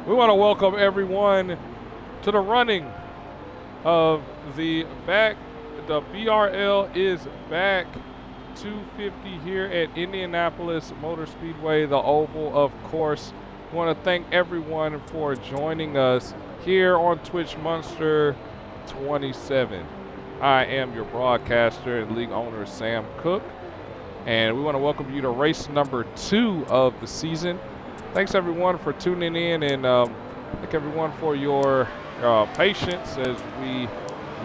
We want to welcome everyone to the running of the BRL Is Back 250 here at Indianapolis Motor Speedway, the Oval, of course. We want to thank everyone for joining us here on Twitch Monster 27. I am your broadcaster and league owner, Sam Cook, and we want to welcome you to race number 2 of the season. Thanks everyone for tuning in, and thank everyone for your patience as we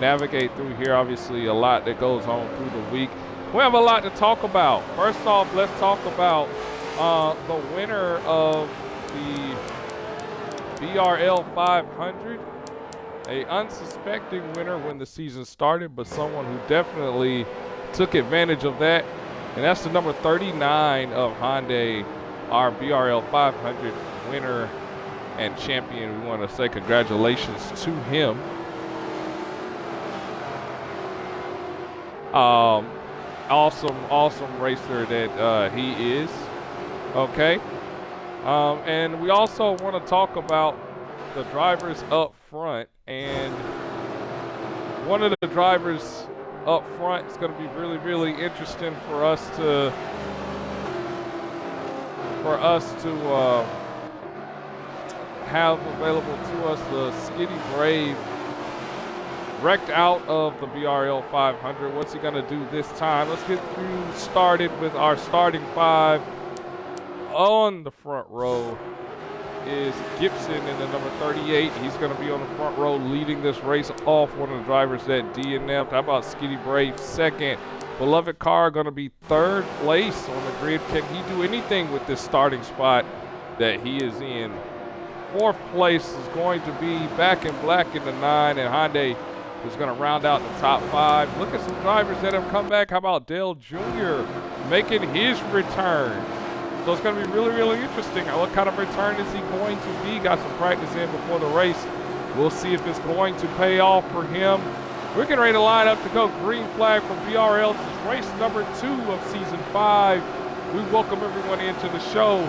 navigate through here. Obviously a lot that goes on through the week. We have a lot to talk about. First off, let's talk about the winner of the BRL 500. A unsuspecting winner when the season started, but someone who definitely took advantage of that. And that's the number 39 of Hyundai, our BRL 500 winner and champion. We want to say congratulations to him. Awesome racer that he is. Okay. And we also want to talk about the drivers up front. And one of the drivers up front is going to be really interesting for us to have available to us. The Skitty Brave wrecked out of the BRL 500. What's he going to do this time? Let's get started with our starting 5. On the front row is Gibson in the number 38. He's going to be on the front row leading this race off. One of the drivers that DNF'd. How about Skitty Brave second? Beloved Car going to be third place on the grid. Can he do anything with this starting spot that he is in? Fourth place is going to be Back in Black in the 9, and Hyundai is going to round out the top 5. Look at some drivers that have come back. How about Dale Jr. making his return? So it's going to be really interesting. What kind of return is he going to be? Got some practice in before the race. We'll see if it's going to pay off for him. We're getting ready to line up to go green flag for BRL. This is race number 2 of season 5. We welcome everyone into the show.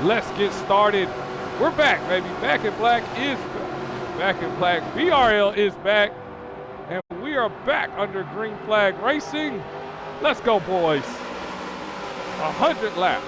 Let's get started. We're back, baby. Back in Black is back in Black. BRL is back, and we are back under green flag racing. Let's go, boys. 100 laps.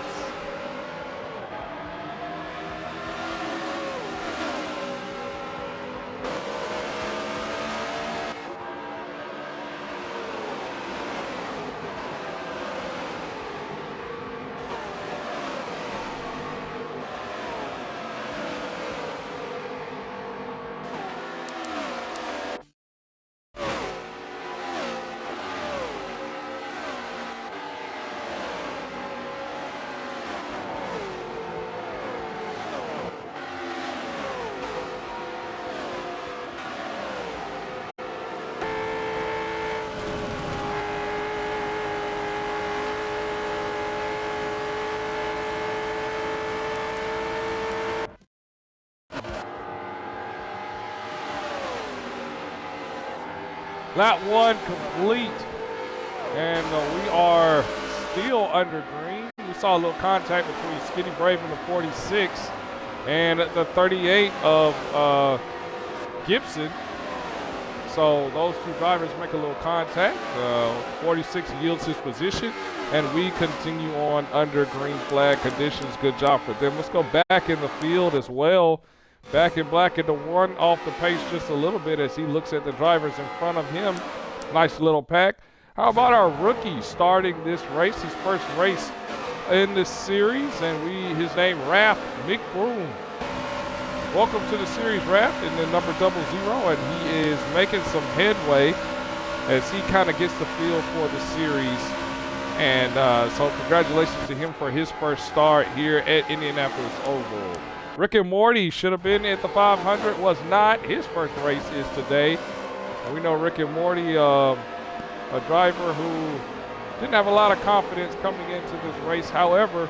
Lap 1 complete, and we are still under green. We saw a little contact between Skitty Brave and the 46 and the 38 of Gibson. So those two drivers make a little contact. 46 yields his position, and we continue on under green flag conditions. Good job for them. Let's go back in the field as well. Back in Black at the 1 off the pace just a little bit as he looks at the drivers in front of him. Nice little pack. How about our rookie starting this race, his first race in this series, and his name, Raph McBroom. Welcome to the series, Raph, in the number 00, and he is making some headway as he kind of gets the feel for the series. And so congratulations to him for his first start here at Indianapolis Oval. Rick and Morty should have been at the 500, was not. His first race is today. And we know Rick and Morty, a driver who didn't have a lot of confidence coming into this race. However,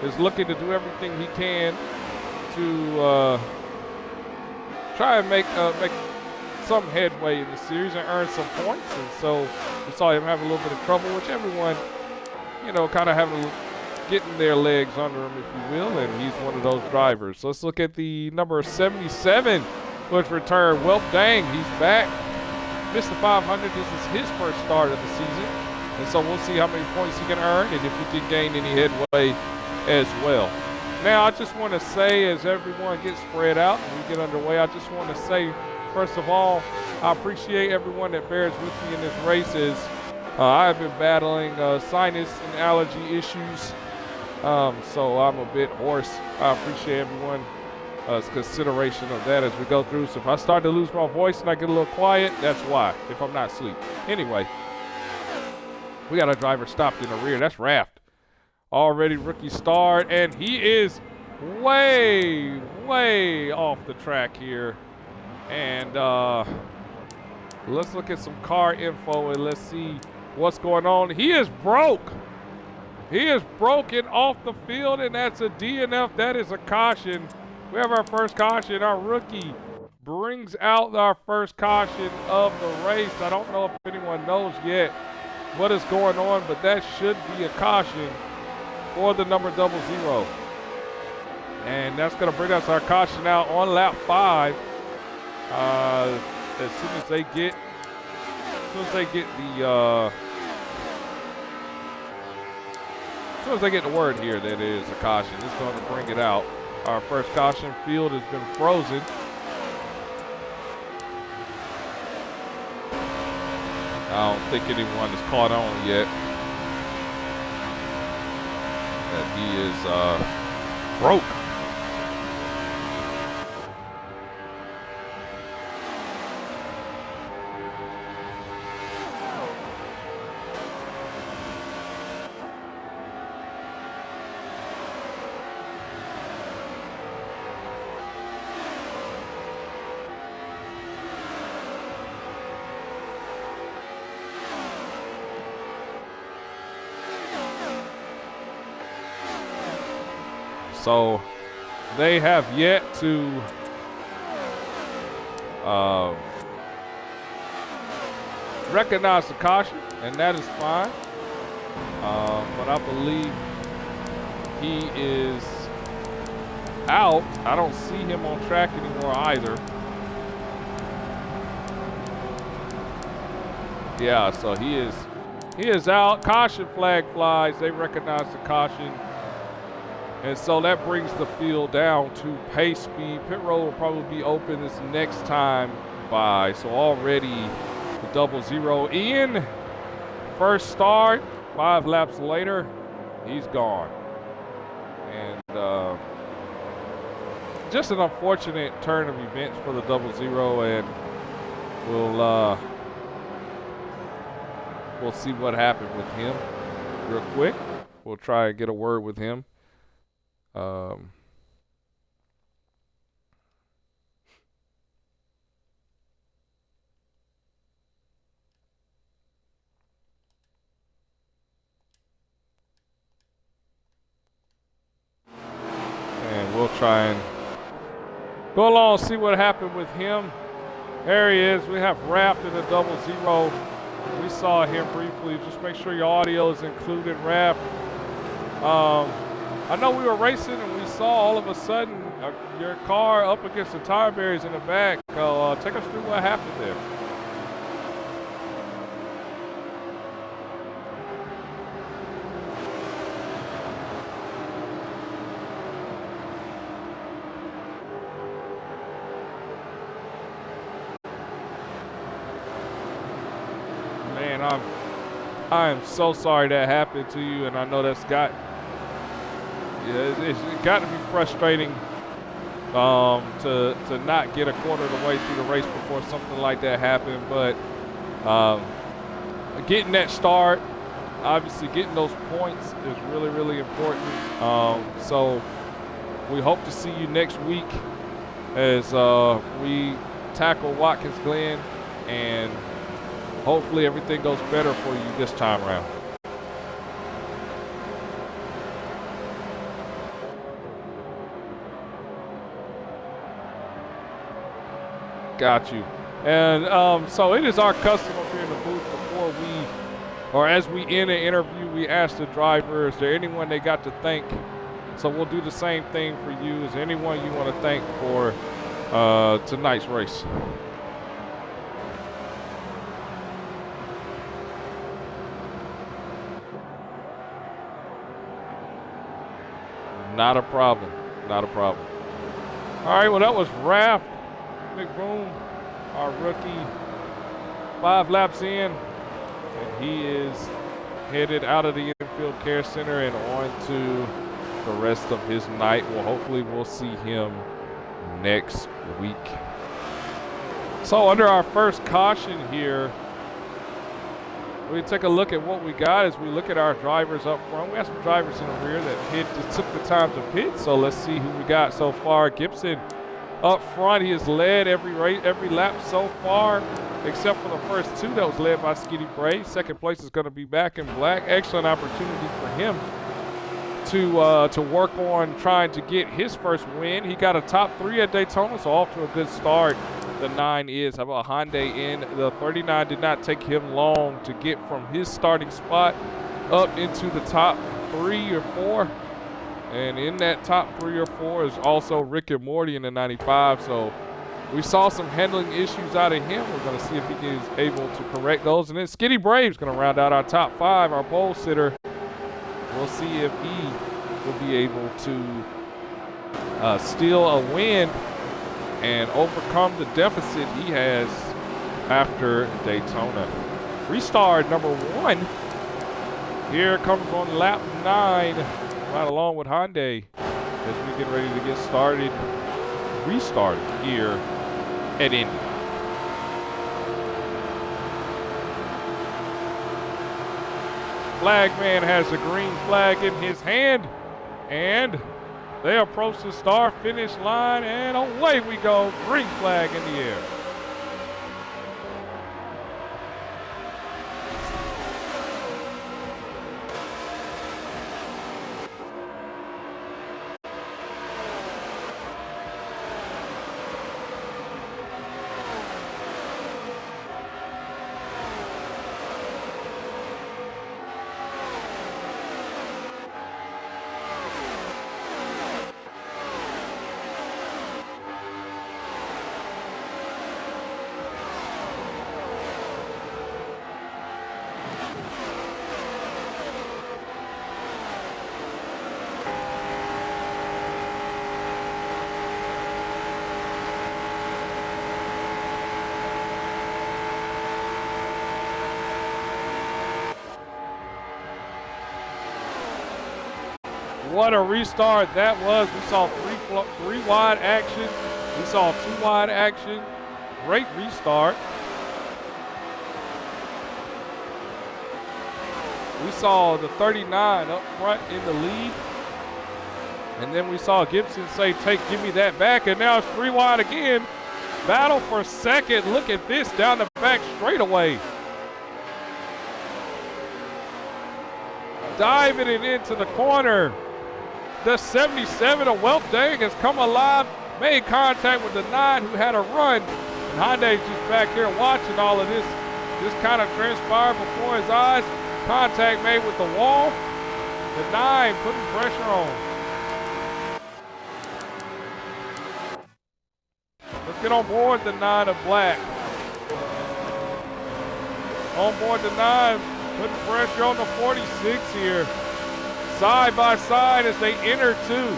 is looking to do everything he can to try and make some headway in the series and earn some points. And so we saw him have a little bit of trouble, which everyone, kind of having getting their legs under them, if you will, and he's one of those drivers. Let's look at the number 77, which returned. Well, dang, he's back. Missed the 500. This is his first start of the season, and so we'll see how many points he can earn and if he can gain any headway as well. Now, I just want to say, as everyone gets spread out and we get underway, I just want to say, first of all, I appreciate everyone that bears with me in this race. I have been battling sinus and allergy issues, so I'm a bit hoarse. I appreciate everyone's consideration of that as we go through. So if I start to lose my voice and I get a little quiet, that's why, if I'm not asleep. Anyway, we got a driver stopped in the rear. That's Raft. Already rookie start, and he is way, way off the track here. And let's look at some car info and let's see what's going on. He is broke. He is broken off the field, and that's a DNF. That is a caution. We have our first caution. Our rookie brings out our first caution of the race. I don't know if anyone knows yet what is going on, but that should be a caution for the number 00. And that's going to bring us our caution out on lap 5. As soon as they get the word here that it is a caution, it's going to bring it out. Our first caution. Field has been frozen. I don't think anyone has caught on yet that he is broke. So they have yet to recognize the caution, and that is fine. But I believe he is out. I don't see him on track anymore either. Yeah, so he is out. Caution flag flies. They recognize the caution. And so that brings the field down to pace speed. Pit road will probably be open this next time by. So already the 00 in. First start, 5 laps later, he's gone. And just an unfortunate turn of events for the 00, and we'll see what happened with him real quick. We'll try and get a word with him. And we'll try and go along and see what happened with him. There he is. We have Raft in the 00. We saw him briefly. Just make sure your audio is included, Raft. I know we were racing and we saw all of a sudden your car up against the tire barriers in the back. Take us through what happened there. Man, I am so sorry that happened to you, and I know that's got. Yeah, it's got to be frustrating to not get a quarter of the way through the race before something like that happened. But getting that start, obviously getting those points is really, really important. So we hope to see you next week as we tackle Watkins Glen, and hopefully everything goes better for you this time around. Got you. And so it is our custom up here in the booth before we or as we end an interview, we ask the driver, is there anyone they got to thank? So we'll do the same thing for you. Is there anyone you want to thank for tonight's race? Not a problem. Not a problem. All right, well, that was Raph McBroom, our rookie, 5 laps in, and he is headed out of the infield care center and on to the rest of his night. Well, hopefully we'll see him next week. So under our first caution here, we take a look at what we got as we look at our drivers up front. We have some drivers in the rear that took the time to pit, so let's see who we got so far. Gibson up front, he has led every lap so far, except for the first 2 that was led by Skinny Bray. Second place is going to be Back in Black. Excellent opportunity for him to work on trying to get his first win. He got a top 3 at Daytona, so off to a good start. The 9 is. How about Hyundai in? The 39 did not take him long to get from his starting spot up into the top 3 or 4. And in that top 3 or 4 is also Rick and Morty in the 95. So we saw some handling issues out of him. We're going to see if he is able to correct those. And then Skinny Brave's going to round out our top 5, our pole sitter. We'll see if he will be able to steal a win and overcome the deficit he has after Daytona. Restart number 1. Here comes on lap 9, right along with Hyundai as we get ready to get started. Restart here at Indy. Flagman has the green flag in his hand, and they approach the start finish line, and away we go. Green flag in the air. What a restart that was. We saw three wide action. We saw 2 wide action. Great restart. We saw the 39 up front in the lead. And then we saw Gibson say, give me that back. And now it's 3 wide again. Battle for second. Look at this down the back straightaway. Diving it into the corner. The 77 of Wealth Dang has come alive, made contact with the 9 who had a run. And Hyundai's just back here watching all of this. This kind of transpired before his eyes. Contact made with the wall. The 9 putting pressure on. Let's get on board the 9 of Black. On board the 9, putting pressure on the 46 here. Side by side as they enter 2.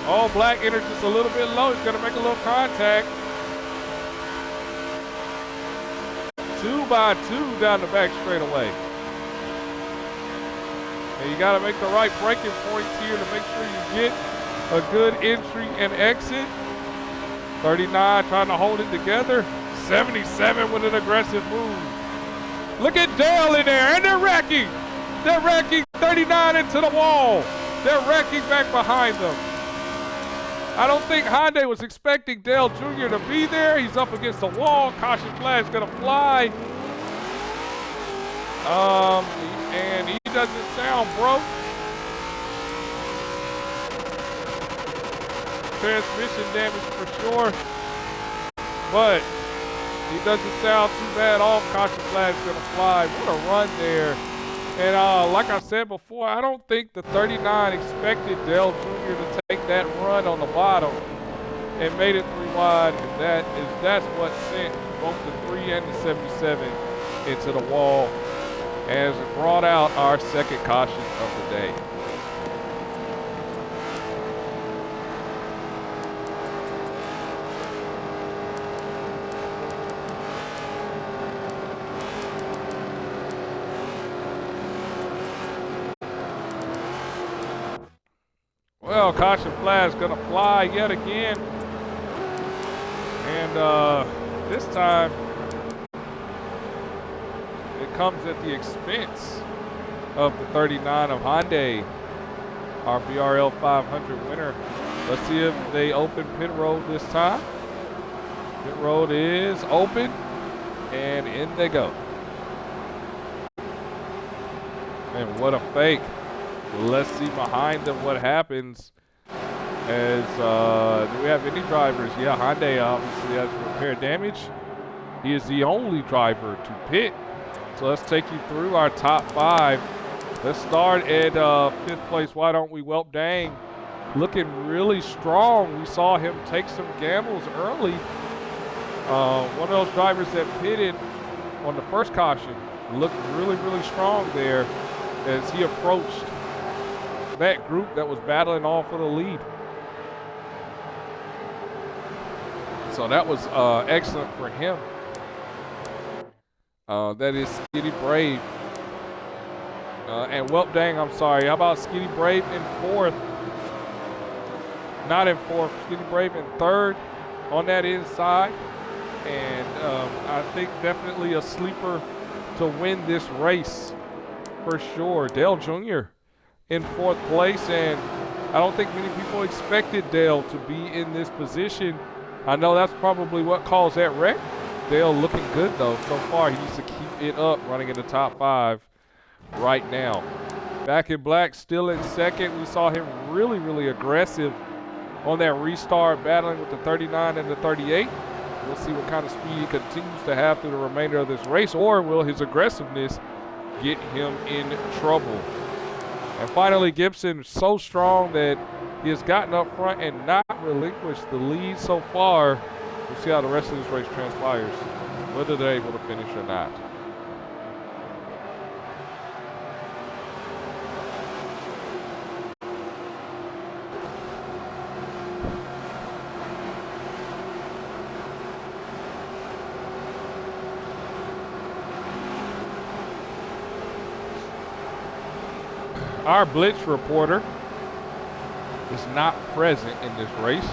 All Black enters just a little bit low. He's going to make a little contact. 2 by 2 down the back straightaway. And you got to make the right braking points here to make sure you get a good entry and exit. 39 trying to hold it together. 77 with an aggressive move. Look at Dale in there, and they're wrecking. They're wrecking 39 into the wall. They're wrecking back behind them. I don't think Hyundai was expecting Dale Jr. to be there. He's up against the wall. Caution flag's gonna fly. And he doesn't sound broke. Transmission damage for sure. But He doesn't sound too bad off. Caution flag's going to fly. What a run there. And like I said before, I don't think the 39 expected Dale Jr. to take that run on the bottom and made it 3 wide. And that's what sent both the 3 and the 77 into the wall as it brought out our second caution of the day. Well, caution flag's gonna fly yet again. And this time, it comes at the expense of the 39 of Hyundai, our BRL 500 winner. Let's see if they open pit road this time. Pit road is open, and in they go. And what a fake. Let's see behind them what happens. As do we have any drivers? Yeah, Hyundai obviously has repair damage. He is the only driver to pit. So let's take you through our top 5. Let's start at 5th place. Why don't we? Welp Dang, looking really strong. We saw him take some gambles early. One of those drivers that pitted on the first caution looked really, really strong there as he approached that group that was battling all for the lead. So that was excellent for him. That is Skitty Brave. And Welp Dang, I'm sorry. How about Skitty Brave in 4th? Not in 4th. Skitty Brave in 3rd on that inside. And I think definitely a sleeper to win this race for sure. Dale Jr. in 4th place, and I don't think many people expected Dale to be in this position. I know that's probably what caused that wreck. Dale looking good though so far. He needs to keep it up, running in the top 5 right now. Back in Black still in 2nd. We saw him really, really aggressive on that restart, battling with the 39 and the 38. We'll see what kind of speed he continues to have through the remainder of this race, or will his aggressiveness get him in trouble. And finally, Gibson, so strong that he has gotten up front and not relinquished the lead so far. We'll see how the rest of this race transpires, whether they're able to finish or not. Our blitz reporter is not present in this race,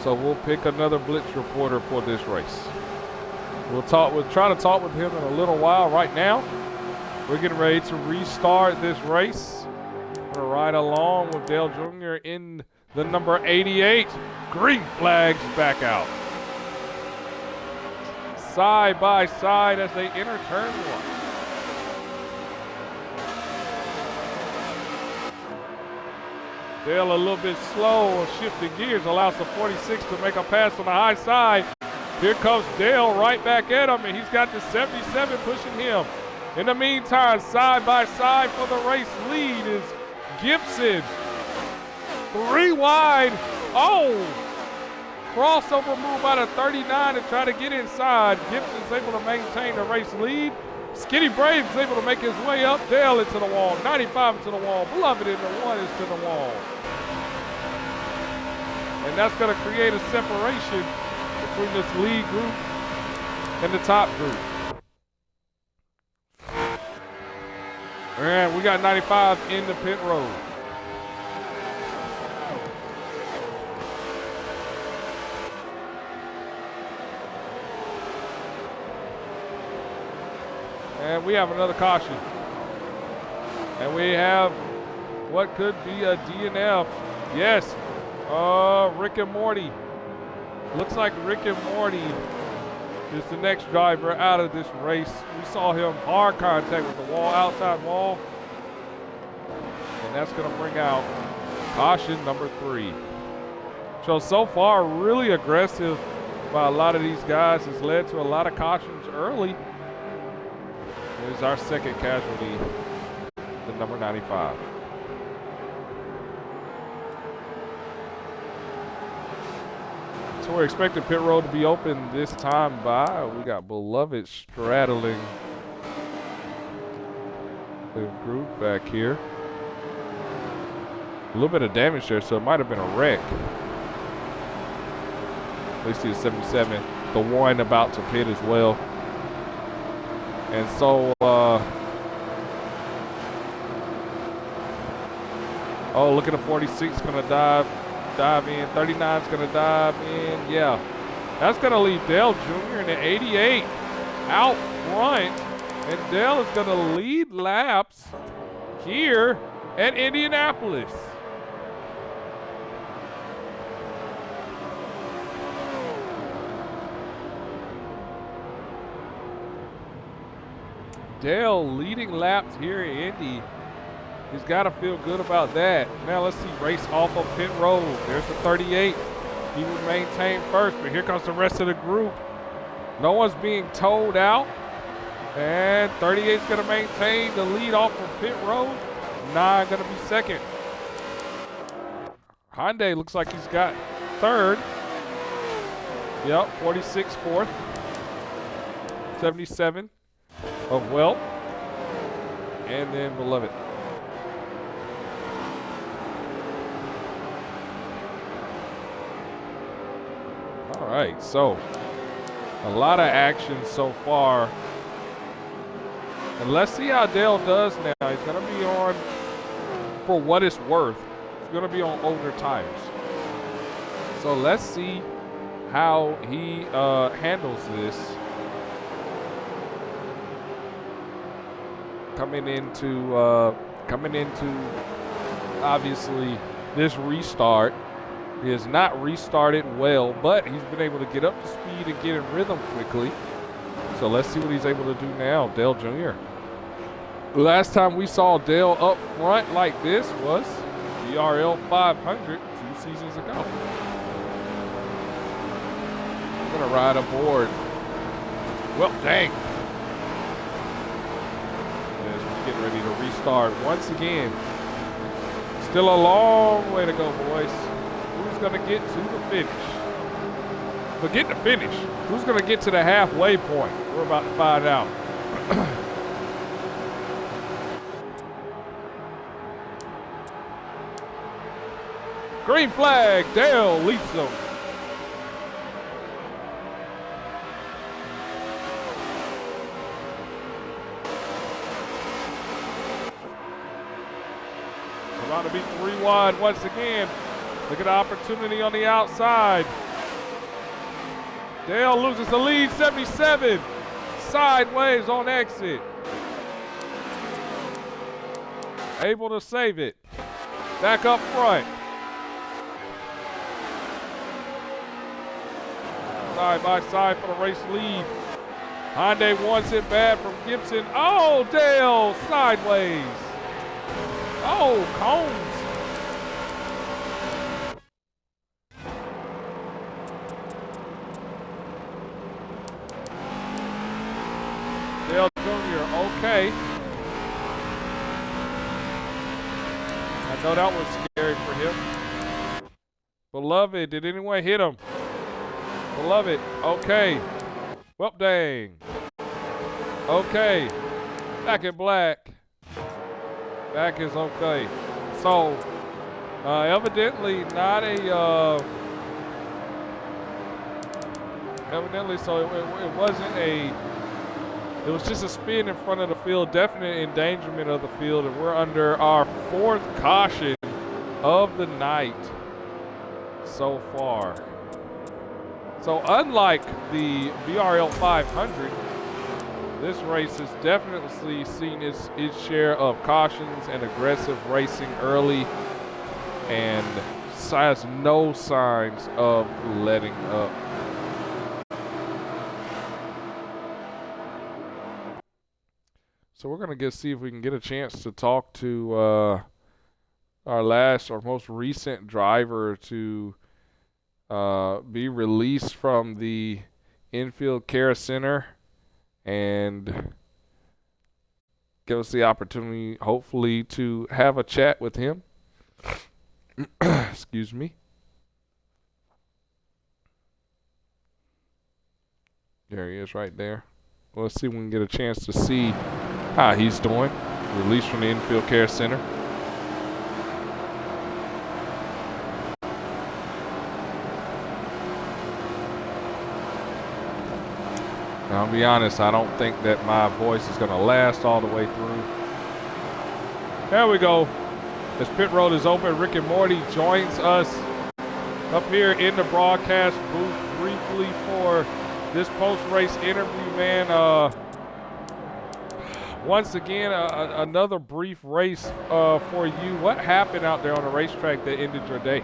so we'll pick another blitz reporter for this race. We'll try to talk with him in a little while. Right now, we're getting ready to restart this race. We're gonna ride along with Dale Jr. in the number 88. Green flags back out. Side by side as they enter turn 1. Dale a little bit slow, shifting gears, allows the 46 to make a pass on the high side. Here comes Dale right back at him, and he's got the 77 pushing him. In the meantime, side by side for the race lead is Gibson. 3 wide. Oh! Crossover move by the 39 to try to get inside. Gibson's able to maintain the race lead. Skitty Brave is able to make his way up. Dale into the wall. 95 into the wall. Beloved in the 1 is to the wall. And that's going to create a separation between this lead group and the top group. And we got 95 in the pit road. And we have another caution. And we have what could be a DNF. Yes, Rick and Morty. Looks like Rick and Morty is the next driver out of this race. We saw him hard contact with the wall, outside wall. And that's gonna bring out caution number 3. So far, really aggressive by a lot of these guys has led to a lot of cautions early. Here's our second casualty, the number 95. So we're expecting pit road to be open this time by. We got Beloved straddling the group back here. A little bit of damage there, so it might have been a wreck. At least the 77, the one about to pit as well. And so, oh, look at the 46 gonna dive in. 39's gonna dive in. Yeah, that's gonna leave Dale Jr. in the 88 out front, and Dale is gonna lead laps here at Indianapolis. Dale leading laps here at Indy. He's got to feel good about that. Now let's see, race off of pit road. There's the 38. He would maintain first, but here comes the rest of the group. No one's being towed out. And 38's going to maintain the lead off of pit road. 9 going to be second. Hyundai looks like he's got third. Yep, 46 fourth. 77 of Welt. And then Beloved. All right, so a lot of action so far. And let's see how Dale does now. He's going to be on, for what it's worth, he's going to be on older tires. So let's see how he handles this. Coming into obviously this restart. He has not restarted well, but he's been able to get up to speed and get in rhythm quickly. So let's see what he's able to do now, Dale Jr. Last time we saw Dale up front like this was BRL 500 2 seasons ago. I'm gonna ride aboard. Well, dang. As we're getting ready to restart once again. Still a long way to go, boys. Who's gonna get to the finish? Forget the finish. Who's gonna get to the halfway point? We're about to find out. Green flag, Dale leads them. About to be 3 wide once again. Look at the opportunity on the outside. Dale loses the lead, 77. Sideways on exit. Able to save it. Back up front. Side by side for the race lead. Hyundai wants it bad from Gibson. Oh, Dale, sideways. Oh, Combs. Dale Jr., okay. I know that was scary for him. Beloved, did anyone hit him? Beloved, okay. Well, dang. Okay. Back in black. Back is okay. So, evidently not a, so it wasn't a, it was just a spin in front of the field, definite endangerment of the field, and we're under our 4th caution of the night so far. So unlike the BRL 500, this race has definitely seen its share of cautions and aggressive racing early, and has no signs of letting up. So we're gonna see if we can get a chance to talk to our most recent driver to be released from the infield care center and give us the opportunity, hopefully, to have a chat with him. Excuse me. There he is right there. Well, let's see if we can get a chance to see how he's doing. Released from the infield care center. Now, I'll be honest, I don't think that my voice is going to last all the way through. There we go. This pit road is open. Rick and Morty joins us up here in the broadcast booth briefly for this post-race interview, man. Once again, another brief race for you. What happened out there on the racetrack that ended your day?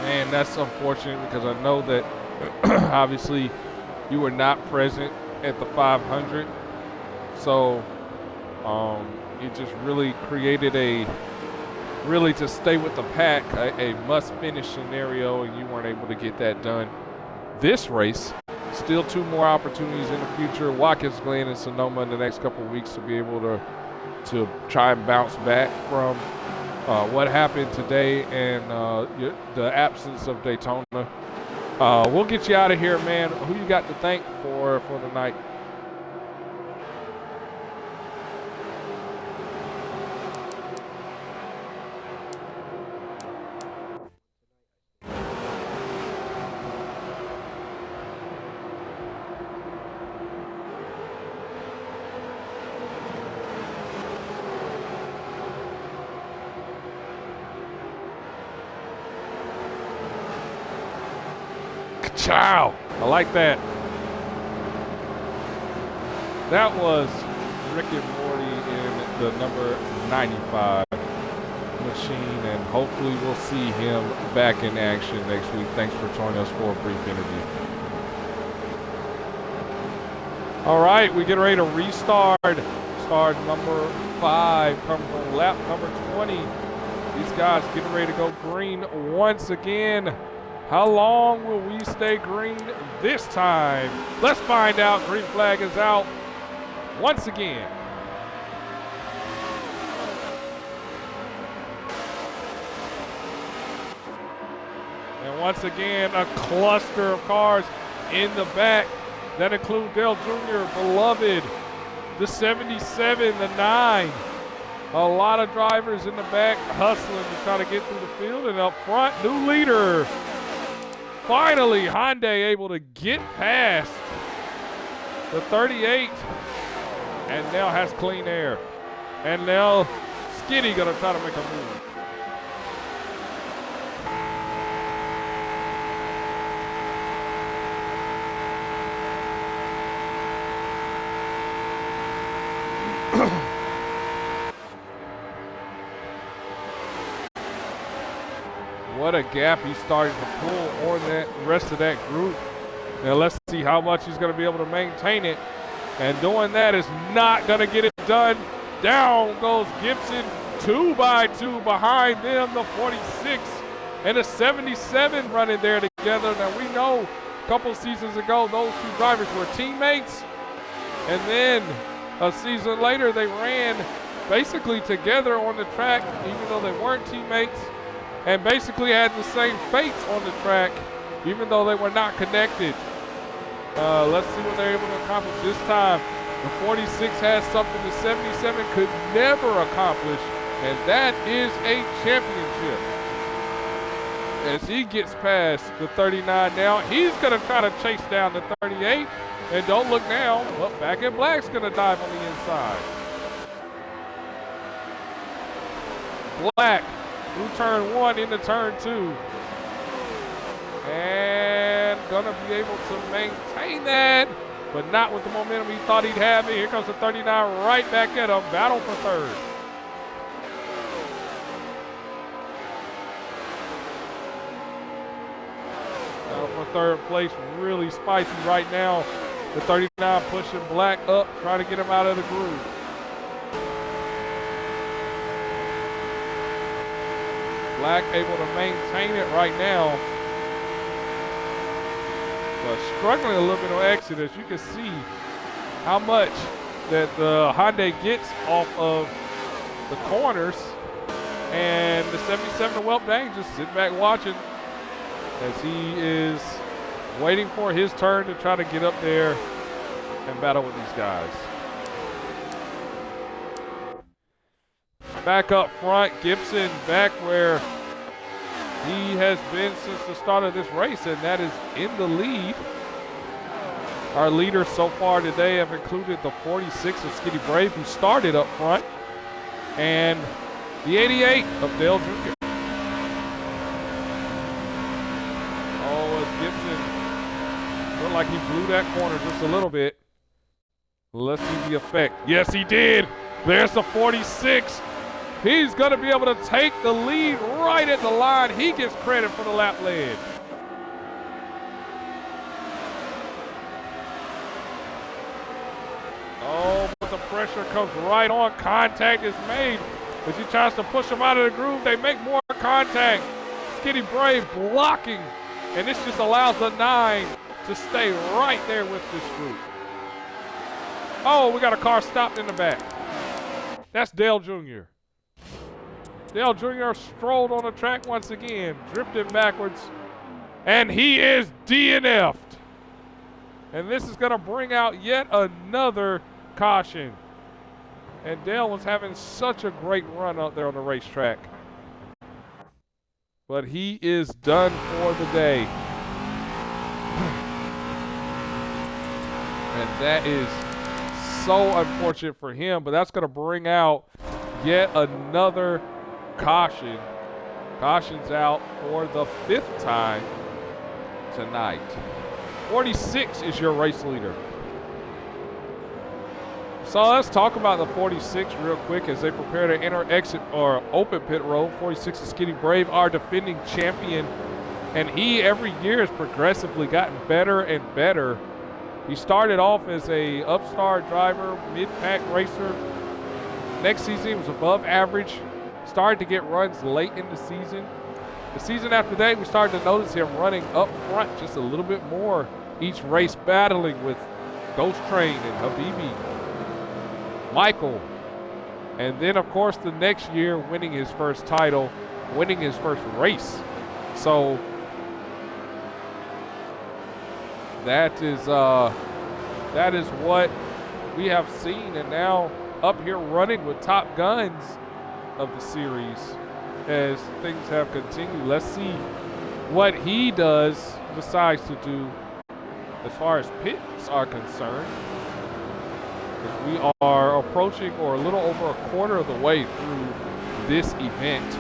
Man, that's unfortunate because I know that obviously you were not present at the 500. So it just really created to stay with the pack, a must-finish scenario, and you weren't able to get that done. This race, still 2 more opportunities in the future. Watkins Glen and Sonoma in the next couple of weeks to be able to try and bounce back from what happened today and the absence of Daytona. We'll get you out of here, man. Who you got to thank for the night? Ciao. I like that. That was Rick and Morty in the number 95 machine, and hopefully we'll see him back in action next week. Thanks for joining us for a brief interview. All right, we get ready to restart. Start number 5 comes on lap number 20. These guys getting ready to go green once again. How long will we stay green this time? Let's find out. Green flag is out once again. And once again, a cluster of cars in the back that include Dale Jr., beloved, the 77, the 9. A lot of drivers in the back hustling to try to get through the field. And up front, new leader. Finally, Hyundai able to get past the 38 and now has clean air. And now Skinny gonna try to make a move. What a gap he's starting to pull on that rest of that group. Now let's see how much he's going to be able to maintain it. And doing that is not going to get it done. Down goes Gibson, 2 by 2 behind them, the 46 and the 77 running there together. Now we know a couple seasons ago those 2 drivers were teammates. And then a season later they ran basically together on the track even though they weren't teammates. And basically had the same fates on the track, even though they were not connected. Let's see what they're able to accomplish this time. The 46 has something the 77 could never accomplish, and that is a championship. As he gets past the 39 now, he's going to try to chase down the 38. And don't look now, well, Back in Black's going to dive on the inside. Black through turn 1 into turn 2. And gonna be able to maintain that, but not with the momentum he thought he'd have. Here comes the 39 right back at him. Battle for third. Battle for third place, really spicy right now. The 39 pushing Black up, trying to get him out of the groove. Black able to maintain it right now. But struggling a little bit on exit, as you can see how much that the Hyundai gets off of the corners. And the 77 to Welp Dang just sitting back watching as he is waiting for his turn to try to get up there and battle with these guys. Back up front, Gibson back where he has been since the start of this race, and that is in the lead. Our leaders so far today have included the 46 of Skitty Brave, who started up front, and the 88 of Dale Jr. Oh, as Gibson looked like he blew that corner just a little bit. Let's see the effect. Yes, he did. There's the 46. He's going to be able to take the lead right at the line. He gets credit for the lap lead. Oh, but the pressure comes right on. Contact is made. As he tries to push him out of the groove, they make more contact. Skitty Brave blocking. And this just allows the 9 to stay right there with this group. Oh, we got a car stopped in the back. That's Dale Jr. Dale Jr. strolled on the track once again, drifted backwards, and he is DNF'd. And this is going to bring out yet another caution. And Dale was having such a great run out there on the racetrack. But he is done for the day. And that is so unfortunate for him, but that's going to bring out yet another caution. Caution's out for the 5th time tonight. 46 is your race leader. So let's talk about the 46 real quick as they prepare to enter exit or open pit road. 46 is Skitty Brave, our defending champion, and he every year has progressively gotten better and better. He started off as a upstart driver, mid-pack racer. Next season he was above average. Started to get runs late in the season. The season after that, we started to notice him running up front just a little bit more each race, battling with Ghost Train and Habibi, Michael. And then, of course, the next year, winning his first title, winning his first race. So that is what we have seen. And now up here running with top guns of the series as things have continued. Let's see what he decides to do as far as pits are concerned. As we are approaching or a little over a quarter of the way through this event.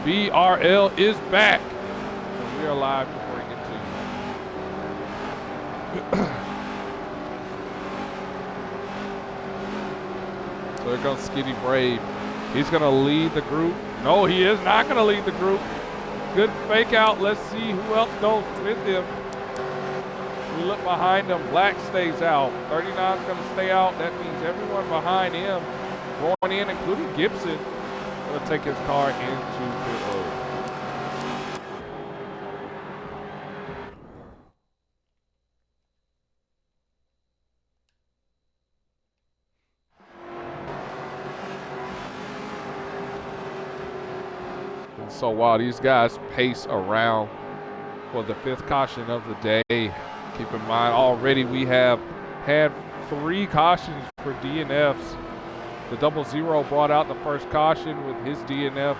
BRL is back. And we are live to bring it to you. So there goes Skitty Brave. He's going to lead the group. No, he is not going to lead the group. Good fake out. Let's see who else goes with him. We look behind him. Black stays out. 39 is going to stay out. That means everyone behind him going in, including Gibson, going to take his car into pit road. So while these guys pace around for the 5th caution of the day, keep in mind already we have had 3 cautions for DNFs. The 00 brought out the first caution with his DNF.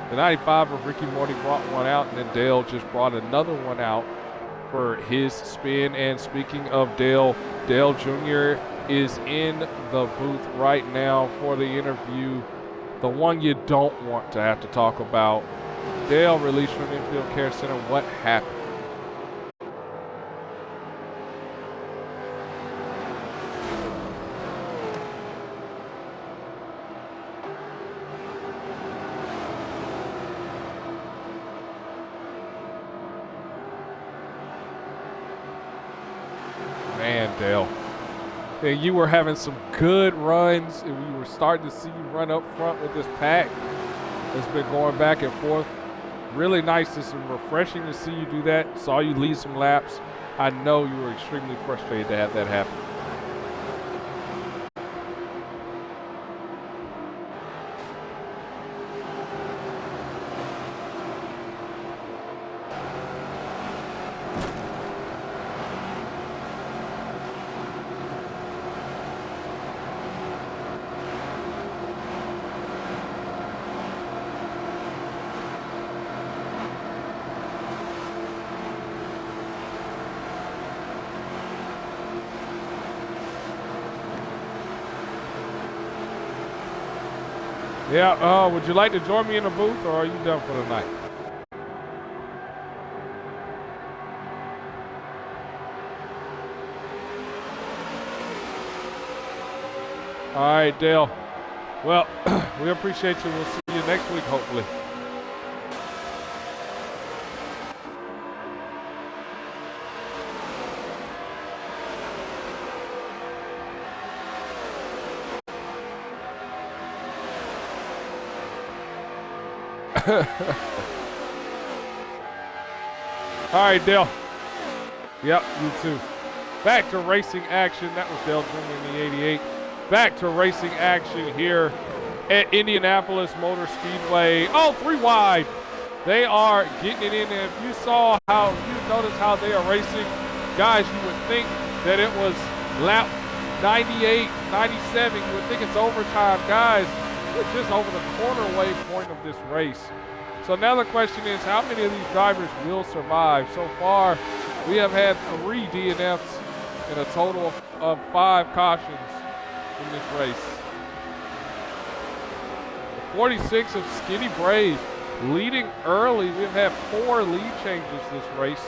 The 95 of Ricky Morty brought one out, and then Dale just brought another one out for his spin. And speaking of Dale, Dale Jr. is in the booth right now for the interview. The one you don't want to have to talk about. Dale released from Infield Care Center. What happened? man, Dale. And you were having some good runs, and we were starting to see you run up front with this pack. It's been going back and forth. Really nice. It's refreshing to see you do that. Saw you lead some laps. I know you were extremely frustrated to have that happen. Yeah, would you like to join me in the booth, or are you done for the night? All right, Dale. Well, we appreciate you. We'll see you next week, hopefully. All right, Dale. Yep, you too. Back to racing action. That was Dale Jr. in the 88. Back to racing action here at Indianapolis Motor Speedway. Oh, 3 wide. They are getting it in there. If you saw how, you noticed how they are racing, guys, you would think that it was lap 98, 97. You would think it's overtime. Guys, we're just over the corner point of this race. So now the question is, how many of these drivers will survive? So far, we have had 3 DNFs and a total of 5 cautions in this race. 46 of Skinny Brave leading early. We've had 4 lead changes this race.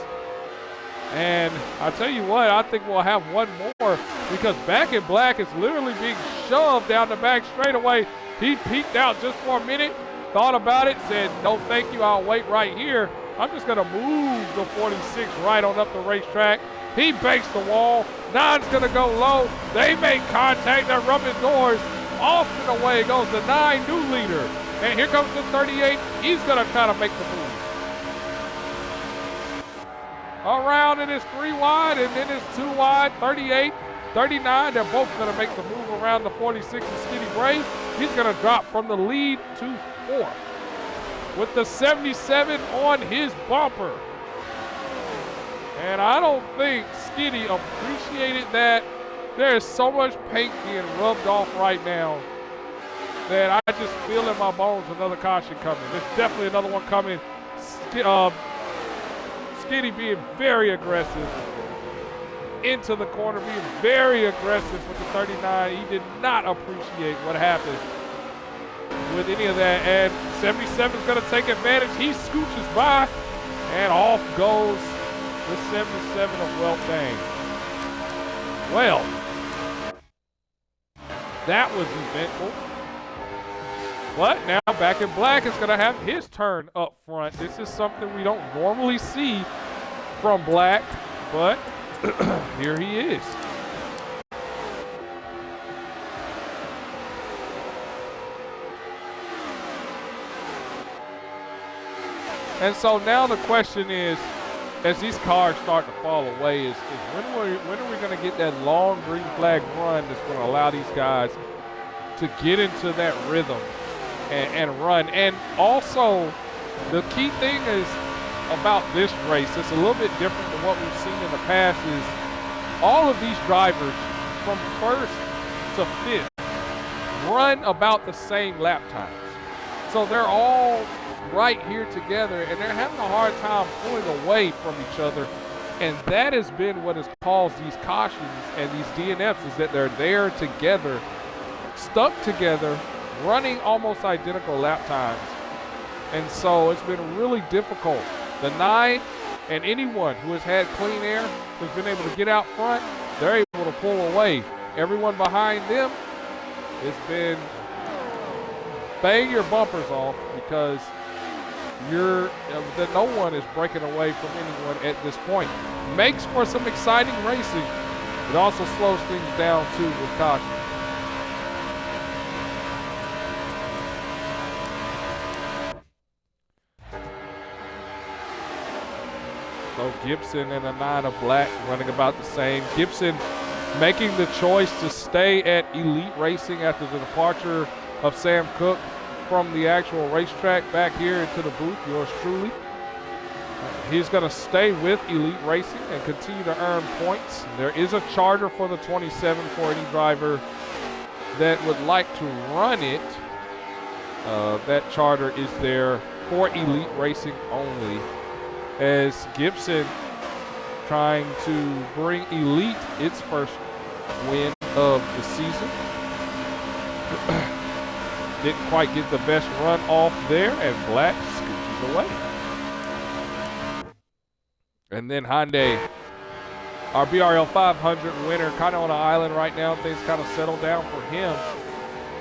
And I tell you what, I think we'll have one more, because Back in Black is literally being shoved down the back straightaway. He peeked out just for a minute, thought about it, said, no thank you, I'll wait right here. I'm just gonna move the 46 right on up the racetrack. He bakes the wall. 9's gonna go low. They make contact, they're rubbing doors. Off and away goes the 9 new leader. And here comes the 38. He's gonna kind of make the move. Around it is 3 wide, and then it's 2 wide, 38, 39. They're both gonna make the move around the 46 and Skinny Brave. He's gonna drop from the lead to 4th with the 77 on his bumper. And I don't think Skinny appreciated that. There is so much paint being rubbed off right now that I just feel in my bones another caution coming. There's definitely another one coming. Skinny being very aggressive into the corner, being very aggressive with the 39. He did not appreciate what happened with any of that. And 77 is going to take advantage. He scooches by, and off goes the 77 of Weltang. Well, that was eventful. But now Back in Black is going to have his turn up front. This is something we don't normally see from Black, but here he is. And so now the question is, as these cars start to fall away, is when are we going to get that long green flag run that's going to allow these guys to get into that rhythm and run? And also, the key thing is about this race, it's a little bit different than what we've seen in the past, is all of these drivers from 1st to 5th run about the same lap times. So they're all right here together, and they're having a hard time pulling away from each other. And that has been what has caused these cautions and these DNFs, is that they're there together, stuck together, running almost identical lap times. And so it's been really difficult. The 9 and anyone who has had clean air, who's been able to get out front, they're able to pull away. Everyone behind them has bang your bumpers off, because no one is breaking away from anyone at this point. Makes for some exciting racing It also slows things down too with caution. So Gibson and a 9 of black running about the same. Gibson making the choice to stay at Elite Racing after the departure of Sam Cook from the actual racetrack back here into the booth, yours truly. He's going to stay with Elite Racing and continue to earn points. There is a charter for the 27 for any driver that would like to run it. That charter is there for Elite Racing only, as Gibson trying to bring Elite its first win of the season. Didn't quite get the best run off there, and Black scooches away. And then Hyundai, our BRL 500 winner, kind of on an island right now. Things kind of settled down for him.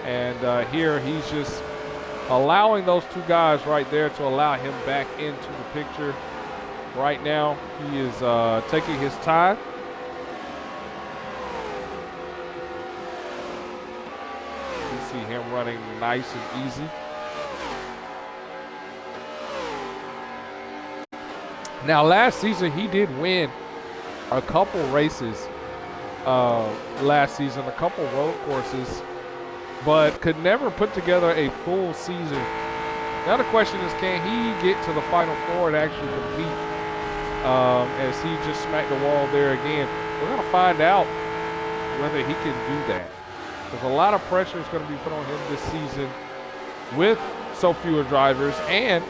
And here he's just allowing those two guys right there to allow him back into the picture. Right now, he is taking his time. You see him running nice and easy. Now, last season, he did win a couple races last season, a couple road courses, but could never put together a full season. Now the question is, can he get to the Final Four and actually compete? As he just smacked the wall there again. We're going to find out whether he can do that. There's a lot of pressure is going to be put on him this season with so fewer drivers, and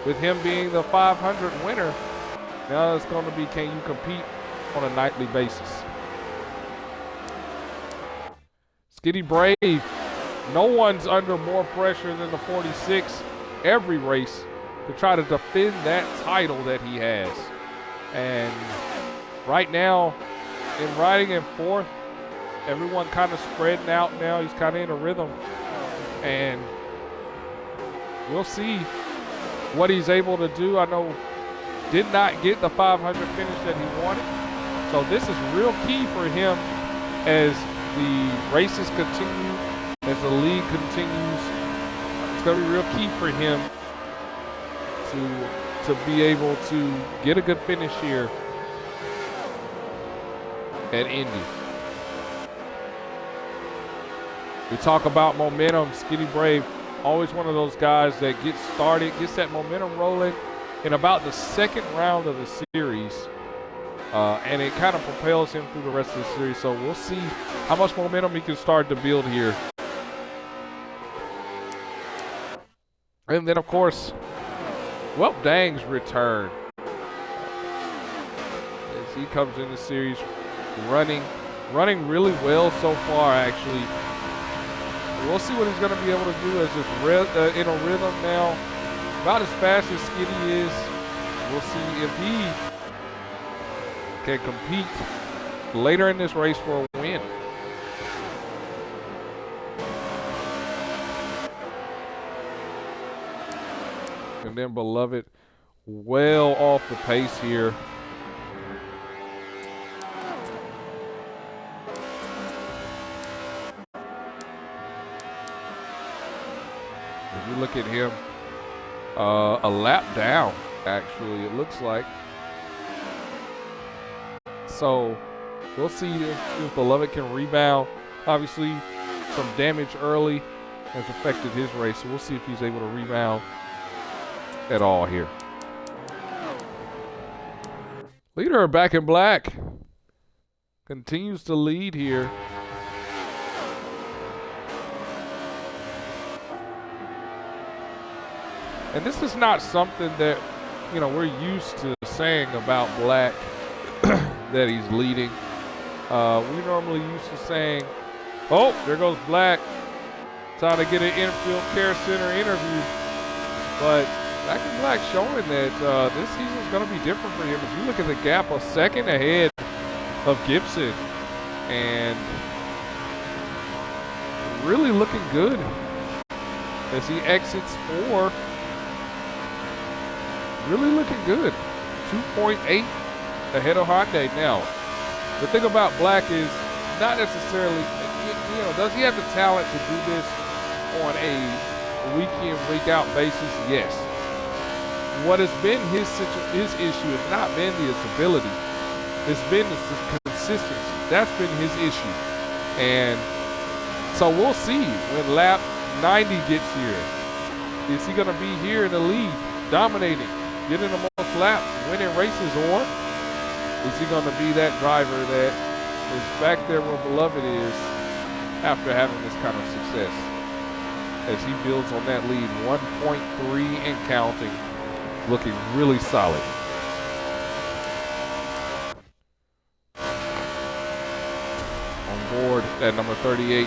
with him being the 500 winner. Now it's going to be, can you compete on a nightly basis? Skitty Brave, no one's under more pressure than the 46 every race to try to defend that title that he has. And right now, in riding in fourth, everyone kind of spreading out now. He's kind of in a rhythm. And we'll see what he's able to do. I know did not get the 500 finish that he wanted. So this is real key for him as the races continue, as the league continues. It's going to be real key for him to be able to get a good finish here at Indy. We talk about momentum. Skitty Brave, always one of those guys that gets started, gets that momentum rolling in about the second round of the series, and it kind of propels him through the rest of the series. So we'll see how much momentum he can start to build here. And then, of course, well, Dang's return as he comes in the series running really well so far, actually. We'll see what he's going to be able to do as just in a rhythm now, about as fast as Skitty is. We'll see if he can compete later in this race for a win. And then Beloved well off the pace here. If you look at him, a lap down, actually, it looks like. So we'll see if Beloved can rebound. Obviously, some damage early has affected his race, so we'll see if he's able to rebound at all here. Leader Back in Black continues to lead here. And this is not something that, you know, we're used to saying about Black, that he's leading. We normally used to saying, oh, there goes Black, trying to get an infield care center interview. But Back in Black showing that this season is going to be different for him. If you look at the gap, a second ahead of Gibson, and really looking good as he exits 4. Really looking good. 2.8 ahead of Hyundai now. The thing about Black is not necessarily, does he have the talent to do this on a week in, week out basis? Yes. What has been his issue has not been his ability. It's been the consistency. That's been his issue. And so we'll see when lap 90 gets here. Is he going to be here in the lead, dominating, getting the most laps, winning races, or is he going to be that driver that is back there where Beloved is after having this kind of success as he builds on that lead, 1.3 and counting, looking really solid. On board at number 38.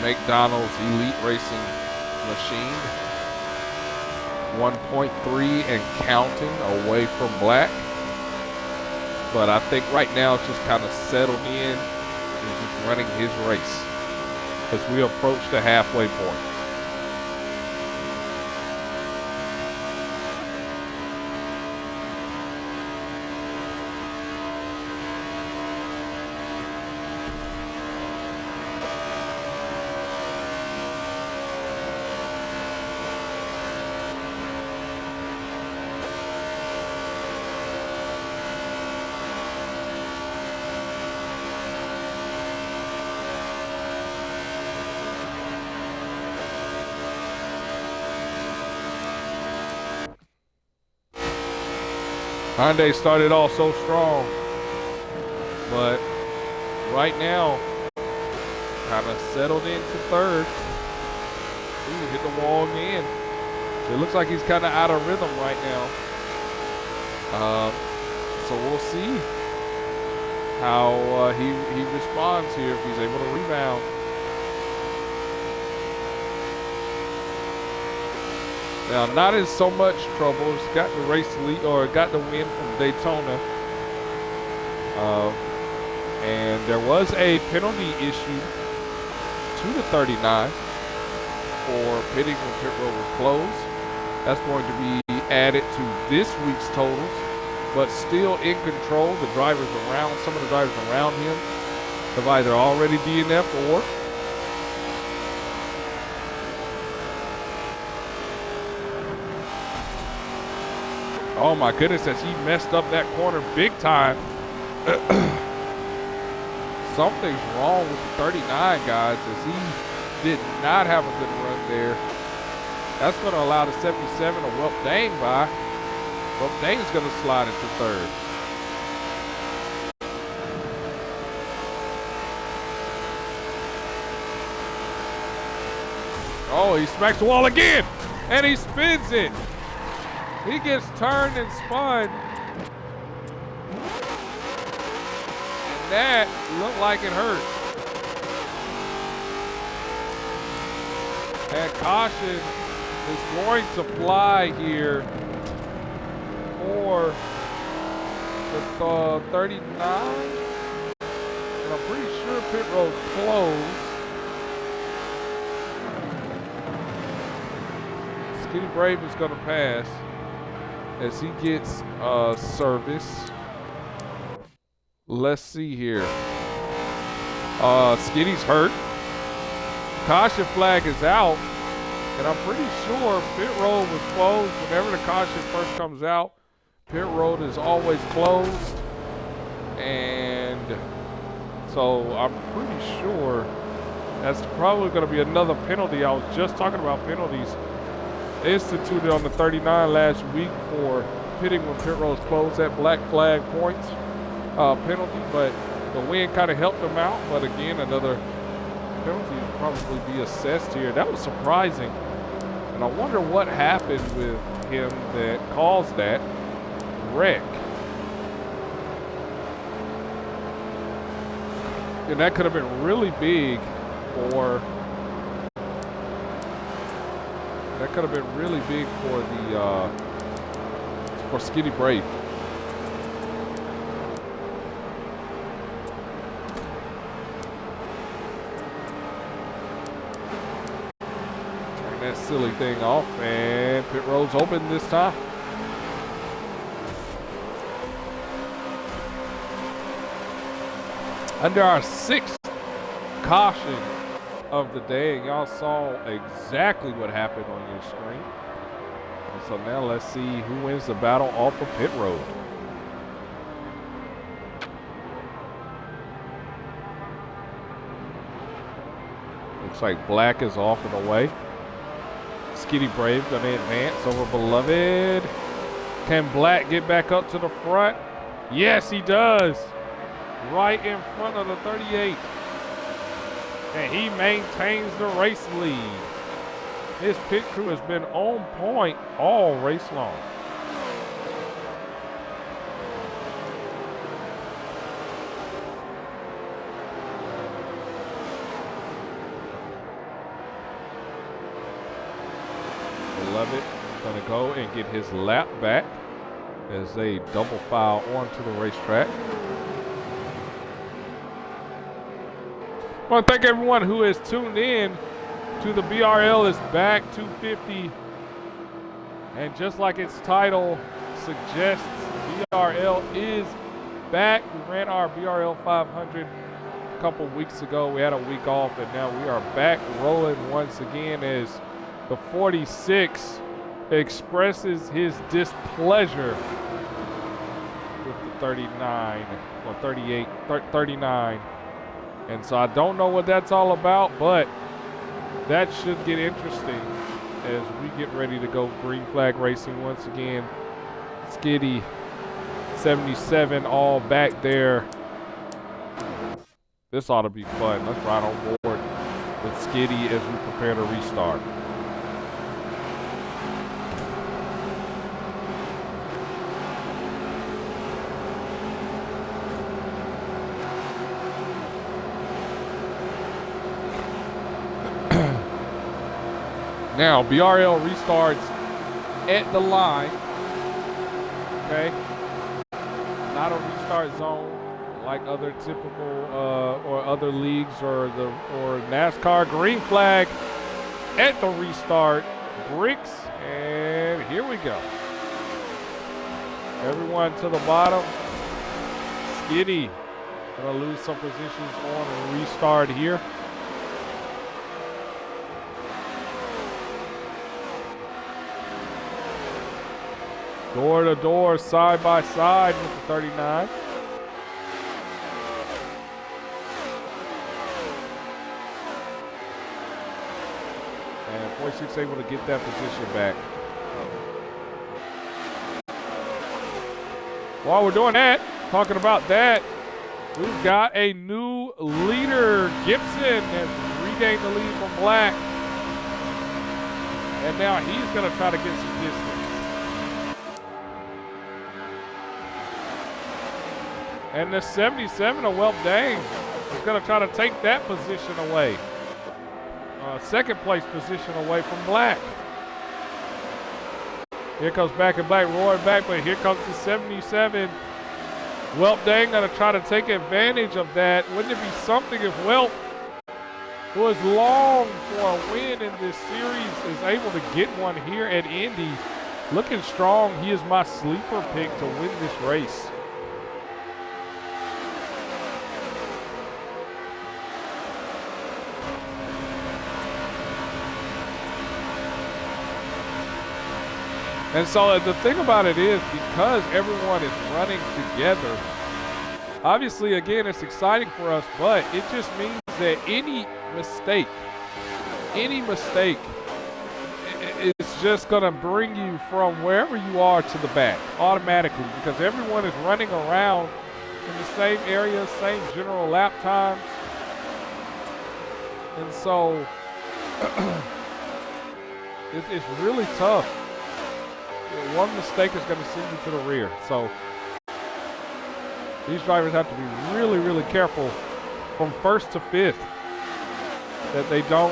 McDonald's Elite Racing Machine. 1.3 and counting away from Black. But I think right now it's just kind of settled in and just running his race as we approach the halfway point. Hyundai started off so strong, but right now, kind of settled into third. Ooh, hit the wall again. It looks like he's kind of out of rhythm right now. So we'll see how he responds here, if he's able to rebound. Now, not in so much trouble. He's got the race lead, or got the win from Daytona. And there was a penalty issued to the 39 for pitting when pit road was closed. That's going to be added to this week's totals, but still in control. The drivers around, some of the drivers around him have either already DNF'd or oh my goodness, as he messed up that corner big time. Something's wrong with the 39, guys, as he did not have a good run there. That's going to allow the 77 to whelp Dane by. Well, Dane's going to slide into third. Oh, he smacks the wall again, and he spins it. He gets turned and spun. And that looked like it hurt. And caution is going to fly here for the 39. And I'm pretty sure pit road's closed. Skinny Brave is going to pass as he gets service. Let's see here. Skinny's hurt. Caution flag is out. And I'm pretty sure pit road was closed. Whenever the caution first comes out, pit road is always closed. And so I'm pretty sure that's probably going to be another penalty. I was just talking about penalties instituted on the 39 last week for pitting when pit roads closed, at black flag points penalty, but the wind kind of helped him out. But again, another penalty will probably be assessed here. That was surprising, and I wonder what happened with him that caused that wreck. And that could have been really big for for Skinny Brave. Turn that silly thing off, and pit road's open this time. under our 6th caution of the day, and y'all saw exactly what happened on your screen. And so now let's see who wins the battle off of pit road. Looks like Black is off and away. Skitty Brave gonna advance over Beloved. Can Black get back up to the front? Yes, he does. Right in front of the 38. And he maintains the race lead. His pit crew has been on point all race long. Beloved gonna go and get his lap back as they double file onto the racetrack. I want to thank everyone who has tuned in to the BRL Is Back 250. And just like its title suggests, BRL is back. We ran our BRL 500 a couple weeks ago. We had a week off, and now we are back rolling once again as the 46 expresses his displeasure with the 39 or 38, 39. And so I don't know what that's all about, but that should get interesting as we get ready to go green flag racing once again. Skitty 77 all back there. This ought to be fun. Let's ride on board with Skitty as we prepare to restart. Now, BRL restarts at the line, okay? Not a restart zone like other typical or other leagues or NASCAR. Green flag at the restart, bricks, and here we go. Everyone to the bottom. Skitty gonna lose some positions on a restart here. Door to door, side by side with the 39. And 46 able to get that position back. While we're doing that, talking about that, we've got a new leader. Gibson has regained the lead from Black. And now he's going to try to get some distance. And the 77 of Welp Dang is going to try to take that position away. Second place position away from Black. Here comes Back and Black, roaring back, but here comes the 77. Welp Dang going to try to take advantage of that. Wouldn't it be something if Welp, who has longed for a win in this series, is able to get one here at Indy? Looking strong. He is my sleeper pick to win this race. And so the thing about it is, because everyone is running together, obviously, again, it's exciting for us, but it just means that any mistake is just going to bring you from wherever you are to the back automatically, because everyone is running around in the same area, same general lap times. And so it's really tough. One mistake is going to send you to the rear. So these drivers have to be really, really careful from first to fifth that they don't